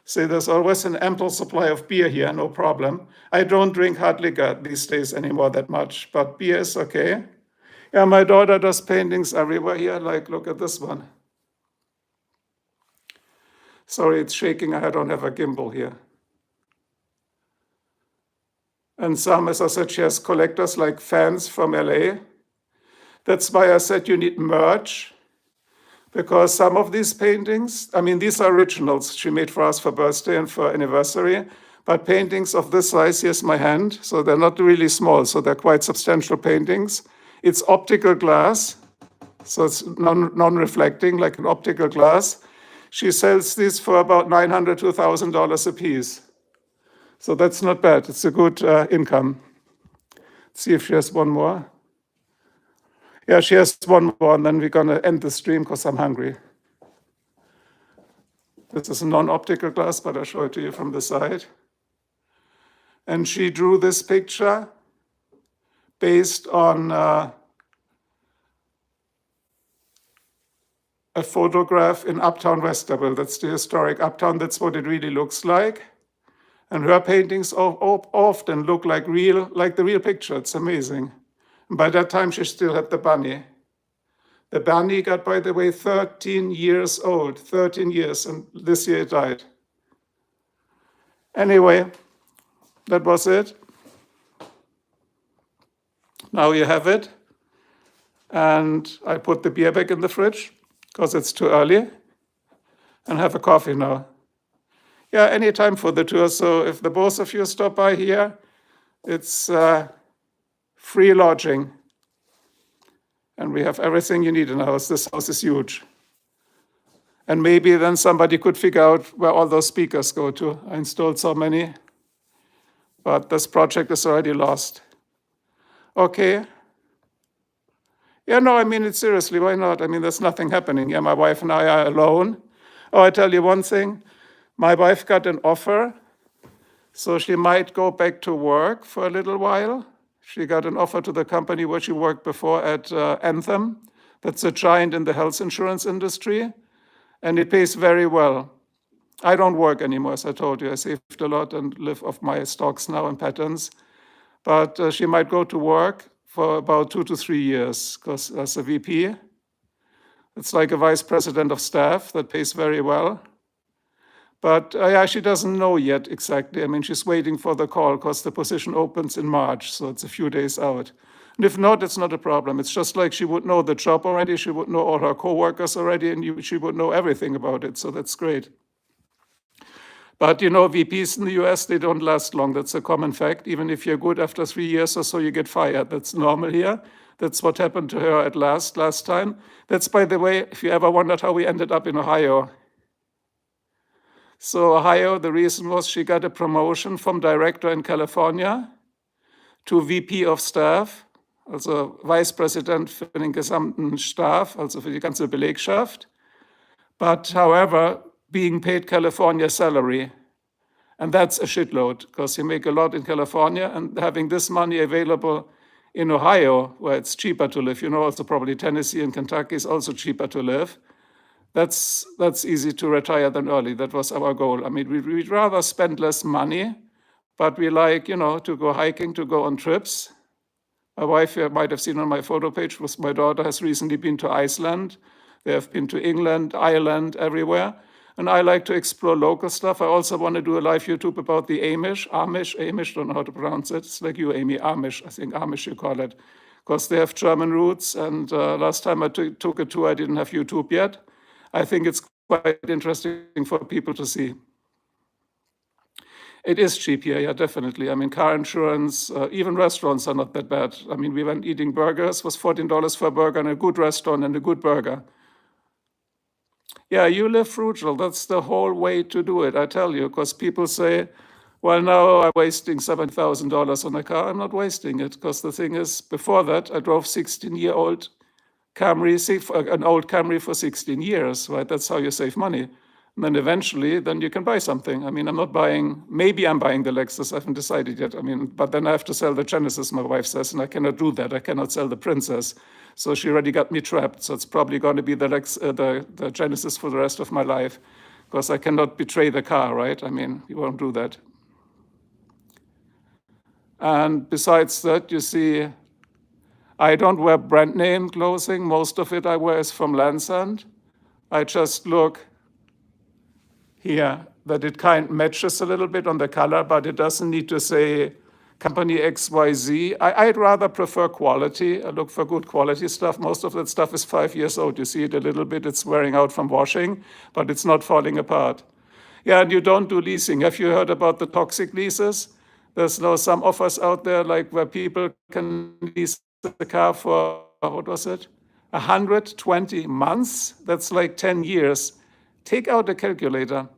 S1: Say there's always an ample supply of beer here, no problem. I don't drink hard liquor these days anymore that much, but beer is okay. Yeah, my daughter does paintings everywhere here. Like, look at this one. Sorry, it's shaking. I don't have a gimbal here. And some, as I said, she has collectors like fans from LA. That's why I said you need merch. Because some of these paintings, I mean, these are originals she made for us for birthday and for anniversary, But paintings of this size, here's my hand, so they're not really small, so they're quite substantial paintings. It's optical glass, so it's non-reflecting, like an optical glass. She sells these for about $900 to $1,000 a piece. So that's not bad. It's a good income. Let's see if she has one more. Yeah, she has one more, and then we're going to end the stream because I'm hungry. This is a non-optical glass, but I'll show it to you from the side. And she drew this picture based on a photograph in Uptown Westerville. That's the historic Uptown. That's what it really looks like. And her paintings often look like the real picture. It's amazing. And by that time, she still had the bunny. The bunny got, by the way, 13 years old, 13 years, and this year it died. Anyway, that was it. Now you have it. And I put the beer back in the fridge because it's too early, and have a coffee now. Yeah, any time for the tour. So if the both of you stop by here, it's free lodging. And we have everything you need in the house. This house is huge. And maybe then somebody could figure out where all those speakers go to. I installed so many, but this project is already lost. Okay. Yeah, no, I mean it seriously. Why not? I mean, there's nothing happening. Yeah, my wife and I are alone. Oh, I tell you one thing. My wife got an offer, so she might go back to work for a little while. She got an offer to the company where she worked before at Anthem. That's a giant in the health insurance industry, and it pays very well. I don't work anymore, as I told you. I saved a lot and live off my stocks now and patents. But she might go to work for about 2 to 3 years, because as a VP, it's like a vice president of staff that pays very well. But yeah, she doesn't know yet exactly. I mean, she's waiting for the call because the position opens in March, so it's a few days out. And if not, it's not a problem. It's just like she would know the job already, she would know all her coworkers already, and she would know everything about it, so that's great. But you know, VPs in the US, they don't last long. That's a common fact. Even if you're good after 3 years or so, you get fired. That's normal here. That's what happened to her at last time. That's, by the way, if you ever wondered how we ended up in Ohio. So Ohio, the reason was she got a promotion from director in California to VP of Staff, also Vice President für den gesamten Staff, also für die ganze Belegschaft. But however, being paid California salary. And that's a shitload, because you make a lot in California, and having this money available in Ohio, where it's cheaper to live, you know, also probably Tennessee and Kentucky is also cheaper to live. That's easy to retire than early. That was our goal. I mean, we'd rather spend less money, but we like, you know, to go hiking, to go on trips. My wife, you might have seen on my photo page, was my daughter has recently been to Iceland. They have been to England, Ireland, everywhere. And I like to explore local stuff. I also want to do a live YouTube about the Amish, don't know how to pronounce it. It's like you, Amy, Amish, I think Amish you call it. Because they have German roots, and last time I took a tour, I didn't have YouTube yet. I think it's quite interesting for people to see. It is cheap here, yeah, definitely. I mean, car insurance, even restaurants are not that bad. I mean, we went eating burgers, it was $14 for a burger, and a good restaurant and a good burger. Yeah, you live frugal. That's the whole way to do it, I tell you, because people say, well, now I'm wasting $7,000 on a car. I'm not wasting it, because the thing is, before that, I drove 16-year-old Camry, an old Camry for 16 years, right? That's how you save money. And then eventually, then you can buy something. I mean, I'm not buying, maybe I'm buying the Lexus, I haven't decided yet. I mean, but then I have to sell the Genesis, my wife says, and I cannot do that. I cannot sell the Princess. So she already got me trapped. So it's probably going to be the Genesis for the rest of my life, because I cannot betray the car, right? I mean, you won't do that. And besides that, you see, I don't wear brand name clothing. Most of it I wear is from Lansand. I just look here that it kind of matches a little bit on the color, but it doesn't need to say company XYZ. I'd rather prefer quality. I look for good quality stuff. Most of that stuff is 5 years old. You see it a little bit. It's wearing out from washing, but it's not falling apart. Yeah, and you don't do leasing. Have you heard about the toxic leases? There's now some offers out there, like where people can lease the car for, what was it? 120 months? That's like 10 years. Take out a calculator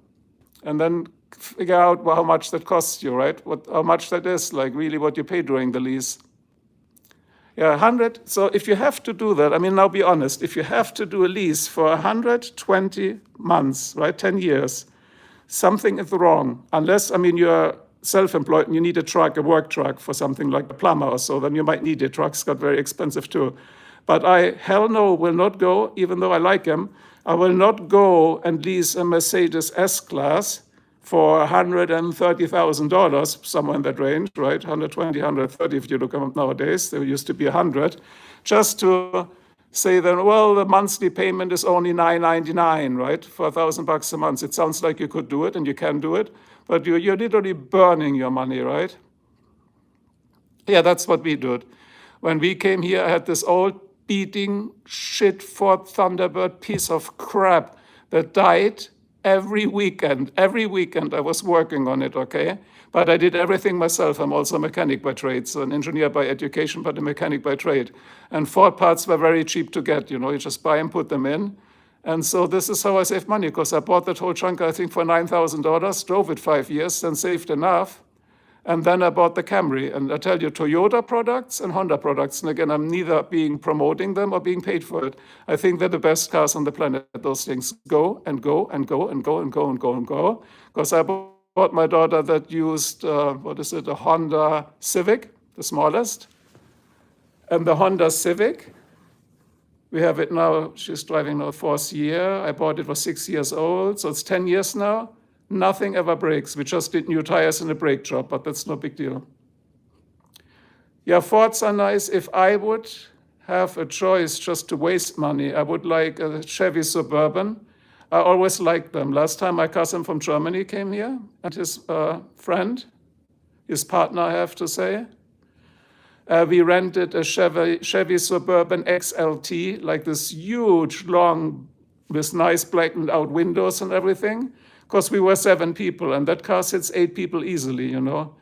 S1: and then figure out how much that costs you, right? How much that is, like really what you pay during the lease. Yeah, 100. So if you have to do that, I mean, now be honest, if you have to do a lease for 120 months, right, 10 years, something is wrong. Unless, I mean, you're self-employed and you need a truck, a work truck for something like a plumber or so, then you might need it. Trucks got very expensive too. But I, hell no, will not go, even though I like them, I will not go and lease a Mercedes S-Class for $130,000, somewhere in that range, right? 120, 130 if you look up nowadays. There used to be 100, just to say then, well, the monthly payment is only $9.99, right? For $1,000 a month. It sounds like you could do it and you can do it, but you're literally burning your money, right? Yeah, that's what we did. When we came here, I had this old beating shit Ford Thunderbird piece of crap that died every weekend. Every weekend I was working on it, okay? But I did everything myself. I'm also a mechanic by trade, so an engineer by education, but a mechanic by trade. And Ford parts were very cheap to get, you know, you just buy and put them in. And so this is how I saved money, because I bought that whole chunk, I think, for $9,000, drove it 5 years, then saved enough. And then I bought the Camry. And I tell you, Toyota products and Honda products, and again, I'm neither promoting them or being paid for it. I think they're the best cars on the planet. Those things go and go and go and go and go and go and go. Because I bought my daughter that used, a Honda Civic, the smallest. And the Honda Civic, we have it now, she's driving now 4th year. I bought it, was 6 years old, so it's 10 years now. Nothing ever breaks. We just did new tires in a brake job, but that's no big deal. Yeah, Fords are nice. If I would have a choice just to waste money, I would like a Chevy Suburban. I always liked them. Last time my cousin from Germany came here and his friend, his partner, I have to say. We rented a Chevy Suburban XLT, like this huge, long, with nice blackened out windows and everything. Because we were 7 people, and that car sits 8 people easily, you know,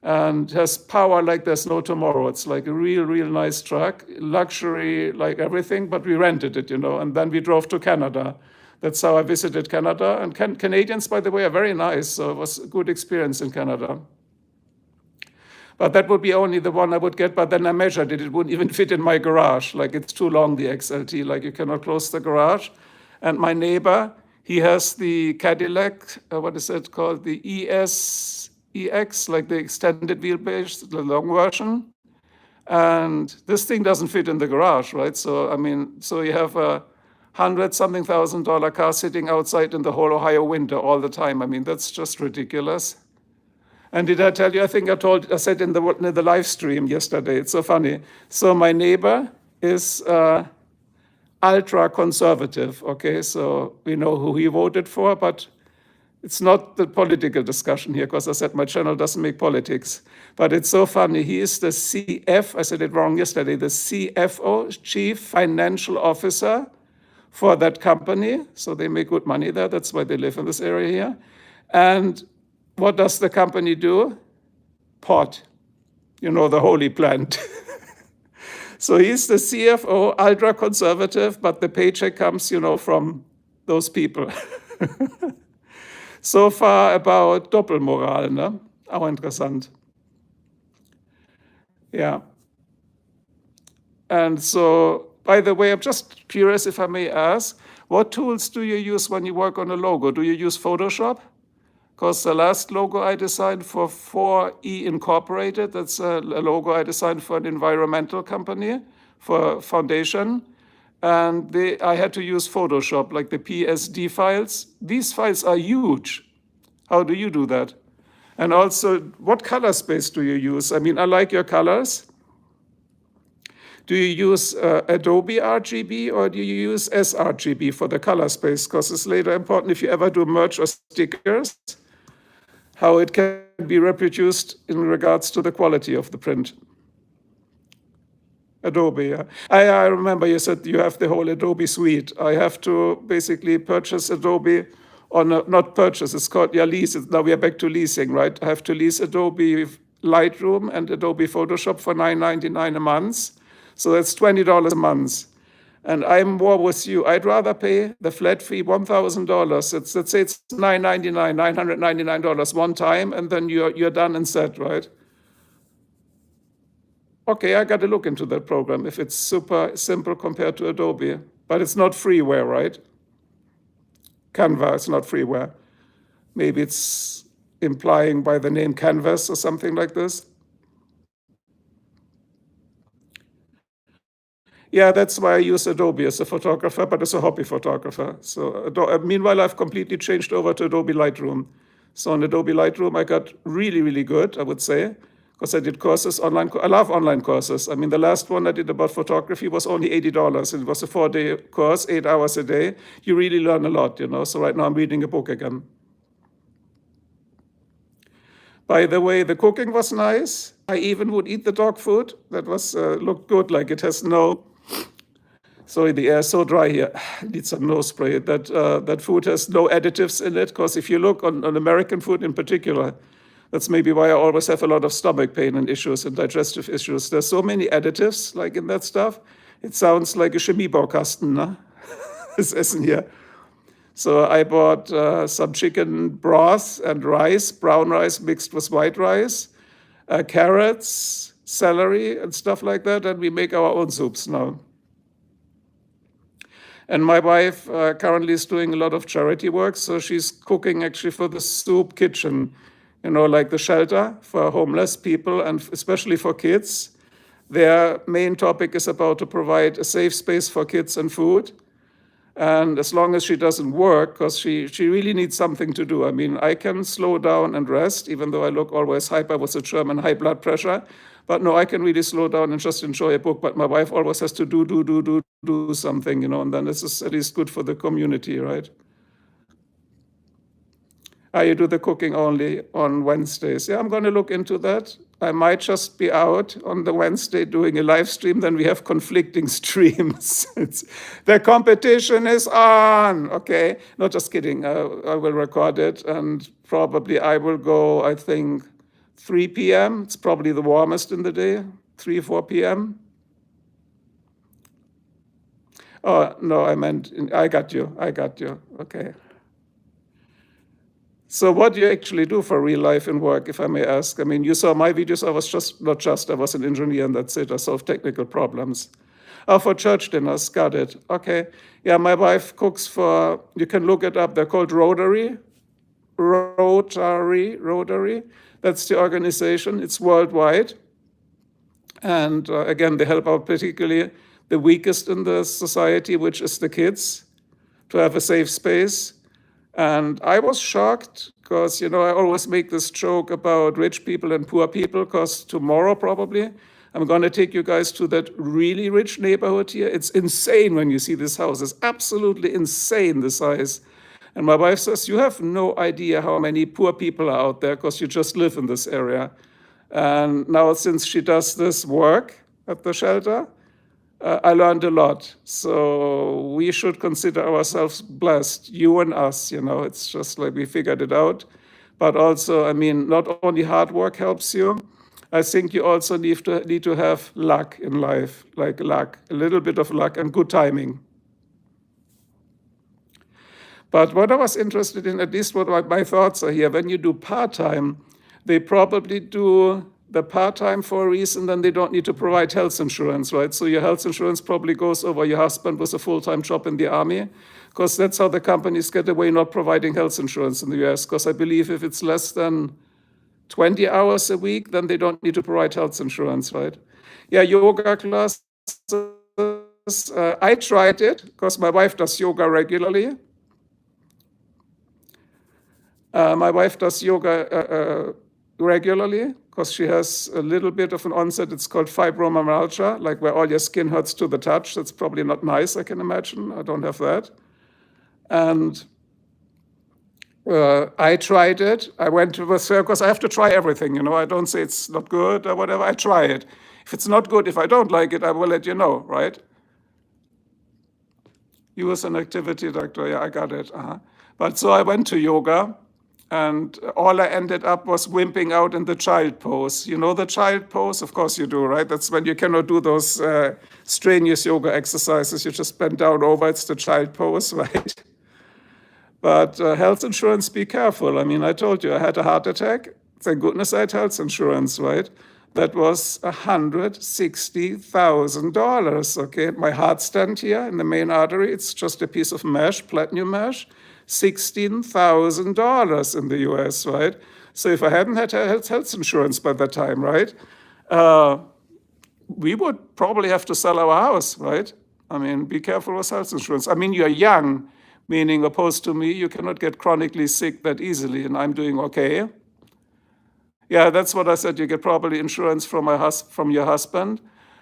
S1: and has power like there's no tomorrow. It's like a real, real nice truck, luxury, like everything, but we rented it, you know, and then we drove to Canada. That's how I visited Canada. And Canadians, by the way, are very nice, so it was a good experience in Canada. But that would be only the one I would get, but then I measured it. It wouldn't even fit in my garage. Like, it's too long, the XLT, like you cannot close the garage. And my neighbor, he has the Cadillac, what is it called? The EX, like the extended wheelbase, the long version. And this thing doesn't fit in the garage, right? So, I mean, so you have a $100-something thousand car sitting outside in the whole Ohio winter all the time. I mean, that's just ridiculous. And did I tell you, I think I said in the live stream yesterday, it's so funny. So my neighbor is ultra conservative, okay? So we know who he voted for, but it's not the political discussion here, because I said my channel doesn't make politics. But it's so funny. He is the I said it wrong yesterday, the CFO, Chief Financial Officer for that company. So they make good money there. That's why they live in this area here. And what does the company do? Pot, you know, the holy plant. So he's the CFO, ultra conservative, but the paycheck comes, you know, from those people. So far about Doppelmoral, ne? Auch interessant. Yeah. And so, by the way, I'm just curious if I may ask, what tools do you use when you work on a logo? Do you use Photoshop? Because the last logo I designed for 4E Incorporated, that's a logo I designed for an environmental company, for foundation, and I had to use Photoshop, like the PSD files. These files are huge. How do you do that? And also, what color space do you use? I mean, I like your colors. Do you use Adobe RGB or do you use sRGB for the color space? Because it's later important if you ever do merge or stickers, how it can be reproduced in regards to the quality of the print. Adobe, yeah. I remember you said you have the whole Adobe suite. I have to basically purchase Adobe or no, not purchase, it's called, yeah, lease. Now we are back to leasing, right? I have to lease Adobe Lightroom and Adobe Photoshop for $9.99 a month. So that's $20 a month. And I'm more with you. I'd rather pay the flat fee $1,000. Let's say it's $9.99, $999 one time, and then you're done and set, right? Okay, I got to look into that program if it's super simple compared to Adobe. But it's not freeware, right? Canva is not freeware. Maybe it's implying by the name Canvas or something like this. Yeah, that's why I use Adobe as a photographer, but as a hobby photographer. So meanwhile, I've completely changed over to Adobe Lightroom. So on Adobe Lightroom, I got really, really good, I would say, because I did courses online. I love online courses. I mean, the last one I did about photography was only $80. It was a 4-day course, 8 hours a day. You really learn a lot, you know. So right now I'm reading a book again. By the way, the cooking was nice. I even would eat the dog food. That was looked good, like it has no. Sorry, the air is so dry here. I need some nose spray. That food has no additives in it, because if you look on American food in particular, that's maybe why I always have a lot of stomach pain and issues and digestive issues. There's so many additives like in that stuff. It sounds like a Chemiebaukasten, ne? This Essen here. So I bought some chicken broth and rice, brown rice mixed with white rice, carrots, celery, and stuff like that, and we make our own soups now. And my wife currently is doing a lot of charity work, so she's cooking actually for the Soup Kitchen, you know, like the shelter for homeless people and especially for kids. Their main topic is about to provide a safe space for kids and food. And as long as she doesn't work, because she really needs something to do. I mean, I can slow down and rest, even though I look always hyper with a German high blood pressure. But no, I can really slow down and just enjoy a book. But my wife always has to do something, you know, and then this is at least good for the community, right? You do the cooking only on Wednesdays. Yeah, I'm going to look into that. I might just be out on the Wednesday doing a live stream, then we have conflicting streams. The competition is on, okay? No, just kidding. I will record it, and probably I will go, I think, 3 p.m. It's probably the warmest in the day, 3 or 4 p.m. Oh, no, I got you. Okay. So what do you actually do for real life and work, if I may ask? I mean, you saw my videos. I was an engineer, and that's it. I solved technical problems. Oh, for church dinners, got it. Okay. Yeah, my wife cooks for, you can look it up. They're called Rotary. That's the organization. It's worldwide. And again, they help out particularly the weakest in the society, which is the kids, to have a safe space. And I was shocked because, you know, I always make this joke about rich people and poor people, because tomorrow probably I'm going to take you guys to that really rich neighborhood here. It's insane when you see this house. It's absolutely insane, the size. And my wife says, you have no idea how many poor people are out there because you just live in this area. And now since she does this work at the shelter, I learned a lot. So we should consider ourselves blessed, you and us, you know, it's just like we figured it out. But also, I mean, not only hard work helps you, I think you also need to have luck in life, like luck, a little bit of luck and good timing. But what I was interested in, at least what my thoughts are here, when you do part-time, they probably do the part-time for a reason, then they don't need to provide health insurance, right? So your health insurance probably goes over your husband with a full-time job in the army, because that's how the companies get away not providing health insurance in the US, because I believe if it's less than 20 hours a week, then they don't need to provide health insurance, right? Yeah, yoga classes, I tried it, because my wife does yoga regularly. My wife does yoga regularly, because she has a little bit of an onset. It's called fibromyalgia, like where all your skin hurts to the touch. That's probably not nice, I can imagine. I don't have that. And I tried it. I went with her, because I have to try everything, you know. I don't say it's not good or whatever. I try it. If it's not good, if I don't like it, I will let you know, right? You as an activity doctor, yeah, I got it. But so I went to yoga, and all I ended up was wimping out in the child pose. You know the child pose? Of course you do, right? That's when you cannot do those strenuous yoga exercises. You just bend down over. It's the child pose, right? But health insurance, be careful. I mean, I told you I had a heart attack. Thank goodness I had health insurance, right? That was $160,000, okay? My heart stent here in the main artery, it's just a piece of mesh, platinum mesh, $16,000 in the US, right? So if I hadn't had health insurance by that time, right, we would probably have to sell our house, right? I mean, be careful with health insurance. I mean, you're young, meaning opposed to me, you cannot get chronically sick that easily, and I'm doing okay. Yeah, that's what I said. You get probably insurance from your husband.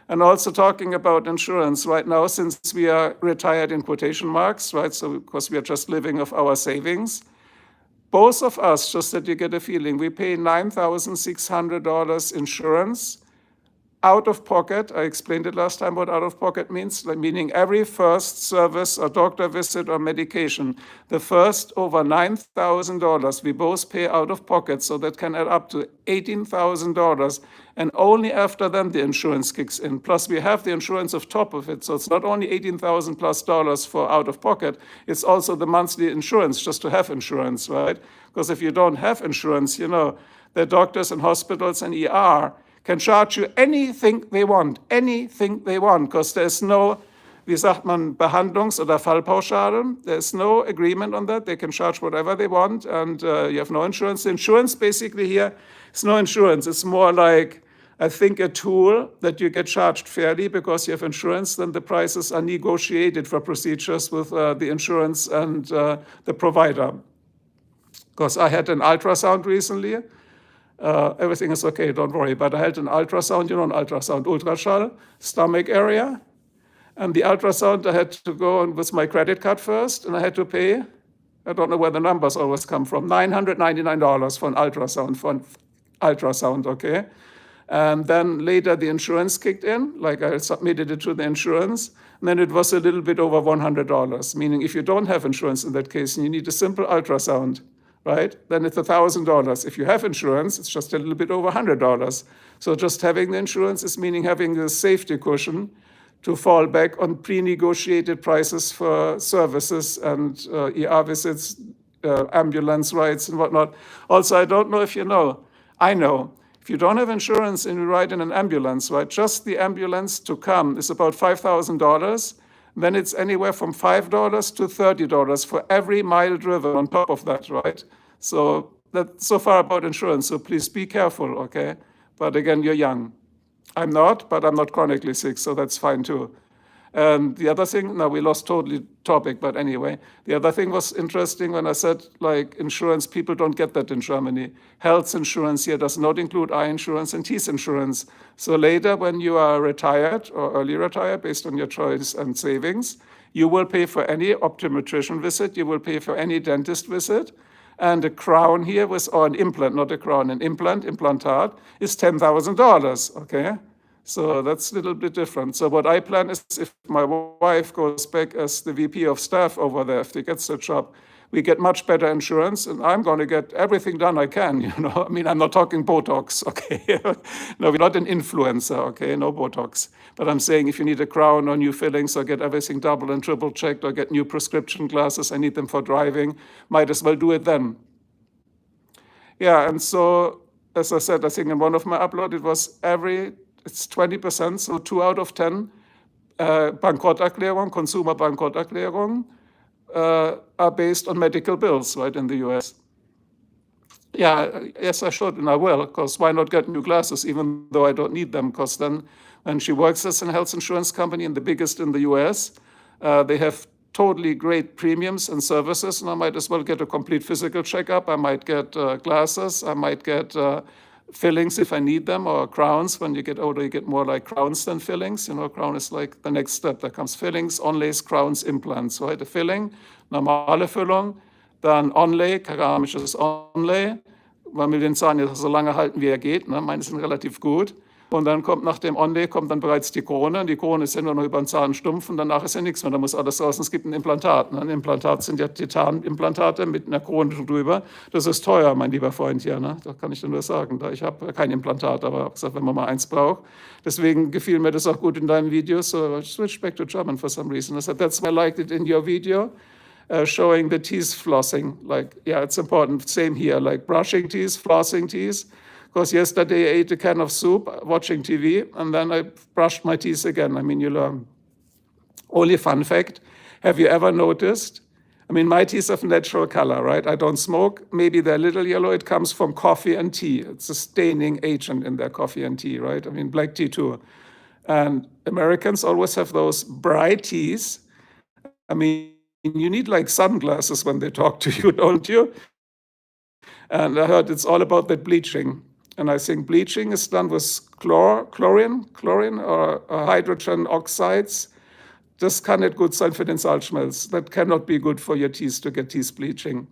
S1: And also talking about insurance right now, since we are retired in quotation marks, right? So because we are just living off our savings, both of us, just that you get a feeling, we pay $9,600 insurance out of pocket. I explained it last time what out of pocket means, meaning every first service or doctor visit or medication, the first over $9,000 we both pay out of pocket, so that can add up to $18,000, and only after then the insurance kicks in. Plus we have the insurance of top of it, so it's not only $18,000 plus for out of pocket, it's also the monthly insurance just to have insurance, right? Because if you don't have insurance, you know, the doctors and hospitals and ER can charge you anything they want, because there's no, wie sagt man, Behandlungs- oder Fallpauschale. There's no agreement on that. They can charge whatever they want, and you have no insurance. The insurance basically here is no insurance. It's more like, I think, a tool that you get charged fairly because you have insurance. Then the prices are negotiated for procedures with the insurance and the provider. Because I had an ultrasound recently. Everything is okay, don't worry. But I had an ultrasound, you know, an ultrasound, ultraschall, stomach area. And the ultrasound, I had to go on with my credit card first, and I had to pay, I don't know where the numbers always come from, $999 for an ultrasound, okay? And then later the insurance kicked in, like I submitted it to the insurance, and then it was a little bit over $100, meaning if you don't have insurance in that case and you need a simple ultrasound, right, then it's $1,000. If you have insurance, it's just a little bit over $100. So just having the insurance is meaning having the safety cushion to fall back on pre-negotiated prices for services and ER visits, ambulance rides and whatnot. Also, I don't know if you know, I know, if you don't have insurance and you ride in an ambulance, right, just the ambulance to come is about $5,000. Then it's anywhere from $5 to $30 for every mile driven on top of that, right? So that's so far about insurance, so please be careful, okay? But again, you're young. I'm not, but I'm not chronically sick, so that's fine too. And the other thing, now we lost totally topic, but anyway, the other thing was interesting when I said, like, insurance, people don't get that in Germany. Health insurance here does not include eye insurance and teeth insurance. So later, when you are retired or early retired, based on your choice and savings, you will pay for any optometrician visit, you will pay for any dentist visit, and a crown here was, or an implant, not a crown, an implantat, is $10,000, okay? So that's a little bit different. So what I plan is, if my wife goes back as the VP of staff over there, if she gets the job, we get much better insurance, and I'm going to get everything done I can, you know. I mean, I'm not talking Botox, okay? No, we're not an influencer, okay? No Botox. But I'm saying if you need a crown or new fillings or get everything double and triple checked or get new prescription glasses, I need them for driving, might as well do it then. Yeah, and so, as I said, I think in one of my uploads, it was it's 20%, so 2 out of 10 Bankrotterklärung, consumer Bankrotterklärung, are based on medical bills, right, in the US. Yeah, yes, I should, and I will, because why not get new glasses, even though I don't need them, because then when she works as a health insurance company, and the biggest in the US, they have totally great premiums and services, and I might as well get a complete physical checkup. I might get glasses, I might get fillings if I need them, or crowns. When you get older, you get more like crowns than fillings. You know, crown is like the next step. There comes fillings, onlays, crowns, implants, right? A filling, normale Füllung, dann Onlay, keramisches Onlay. Man will den Zahn ja so lange halten, wie er geht. Ne? Meine sind relativ gut. Und dann kommt nach dem Onday kommt dann bereits die Krone. Und die Krone ist ja nur noch über den Zahnstumpf und danach ist ja nichts mehr. Da muss alles raus. Und es gibt ein Implantat. Ne? Ein Implantat sind ja Titanimplantate mit einer Krone drüber. Das ist teuer, mein lieber Freund hier. Ne? Da kann ich dir nur sagen. Ich habe kein Implantat, aber habe gesagt, wenn man mal eins braucht. Deswegen gefiel mir das auch gut in deinem Video. So I switched back to German for some reason. I said, that's why I liked it in your video. Showing the teeth flossing. Like, yeah, it's important. Same here. Like brushing teeth, flossing teeth. Because yesterday I ate a can of soup watching TV, and then I brushed my teeth again. I mean, you learn. Only fun fact, have you ever noticed? I mean, my teeth have natural color, right? I don't smoke. Maybe they're a little yellow. It comes from coffee and tea. It's a staining agent in their coffee and tea, right? I mean, black tea too. And Americans always have those bright teeth. I mean, you need like sunglasses when they talk to you, don't you? And I heard it's all about that bleaching. And I think bleaching is done with chlorine or hydrogen oxides. Das kann nicht gut sein für den Salzschmelz. That cannot be good for your teeth to get teeth bleaching.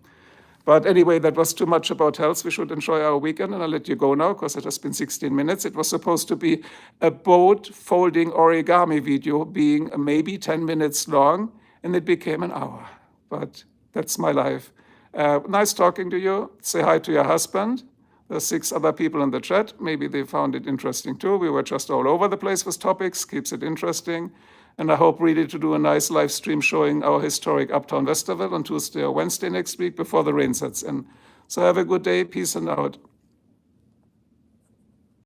S1: But anyway, that was too much about health. We should enjoy our weekend, and I'll let you go now because it has been 16 minutes. It was supposed to be a boat folding origami video being maybe 10 minutes long, and it became an hour. But that's my life. Nice talking to you. Say hi to your husband. There's 6 other people in the chat. Maybe they found it interesting too. We were just all over the place with topics, keeps it interesting. And I hope really to do a nice live stream showing our historic Uptown Westerville on Tuesday or Wednesday next week before the rain sets in. So have a good day. Peace and out.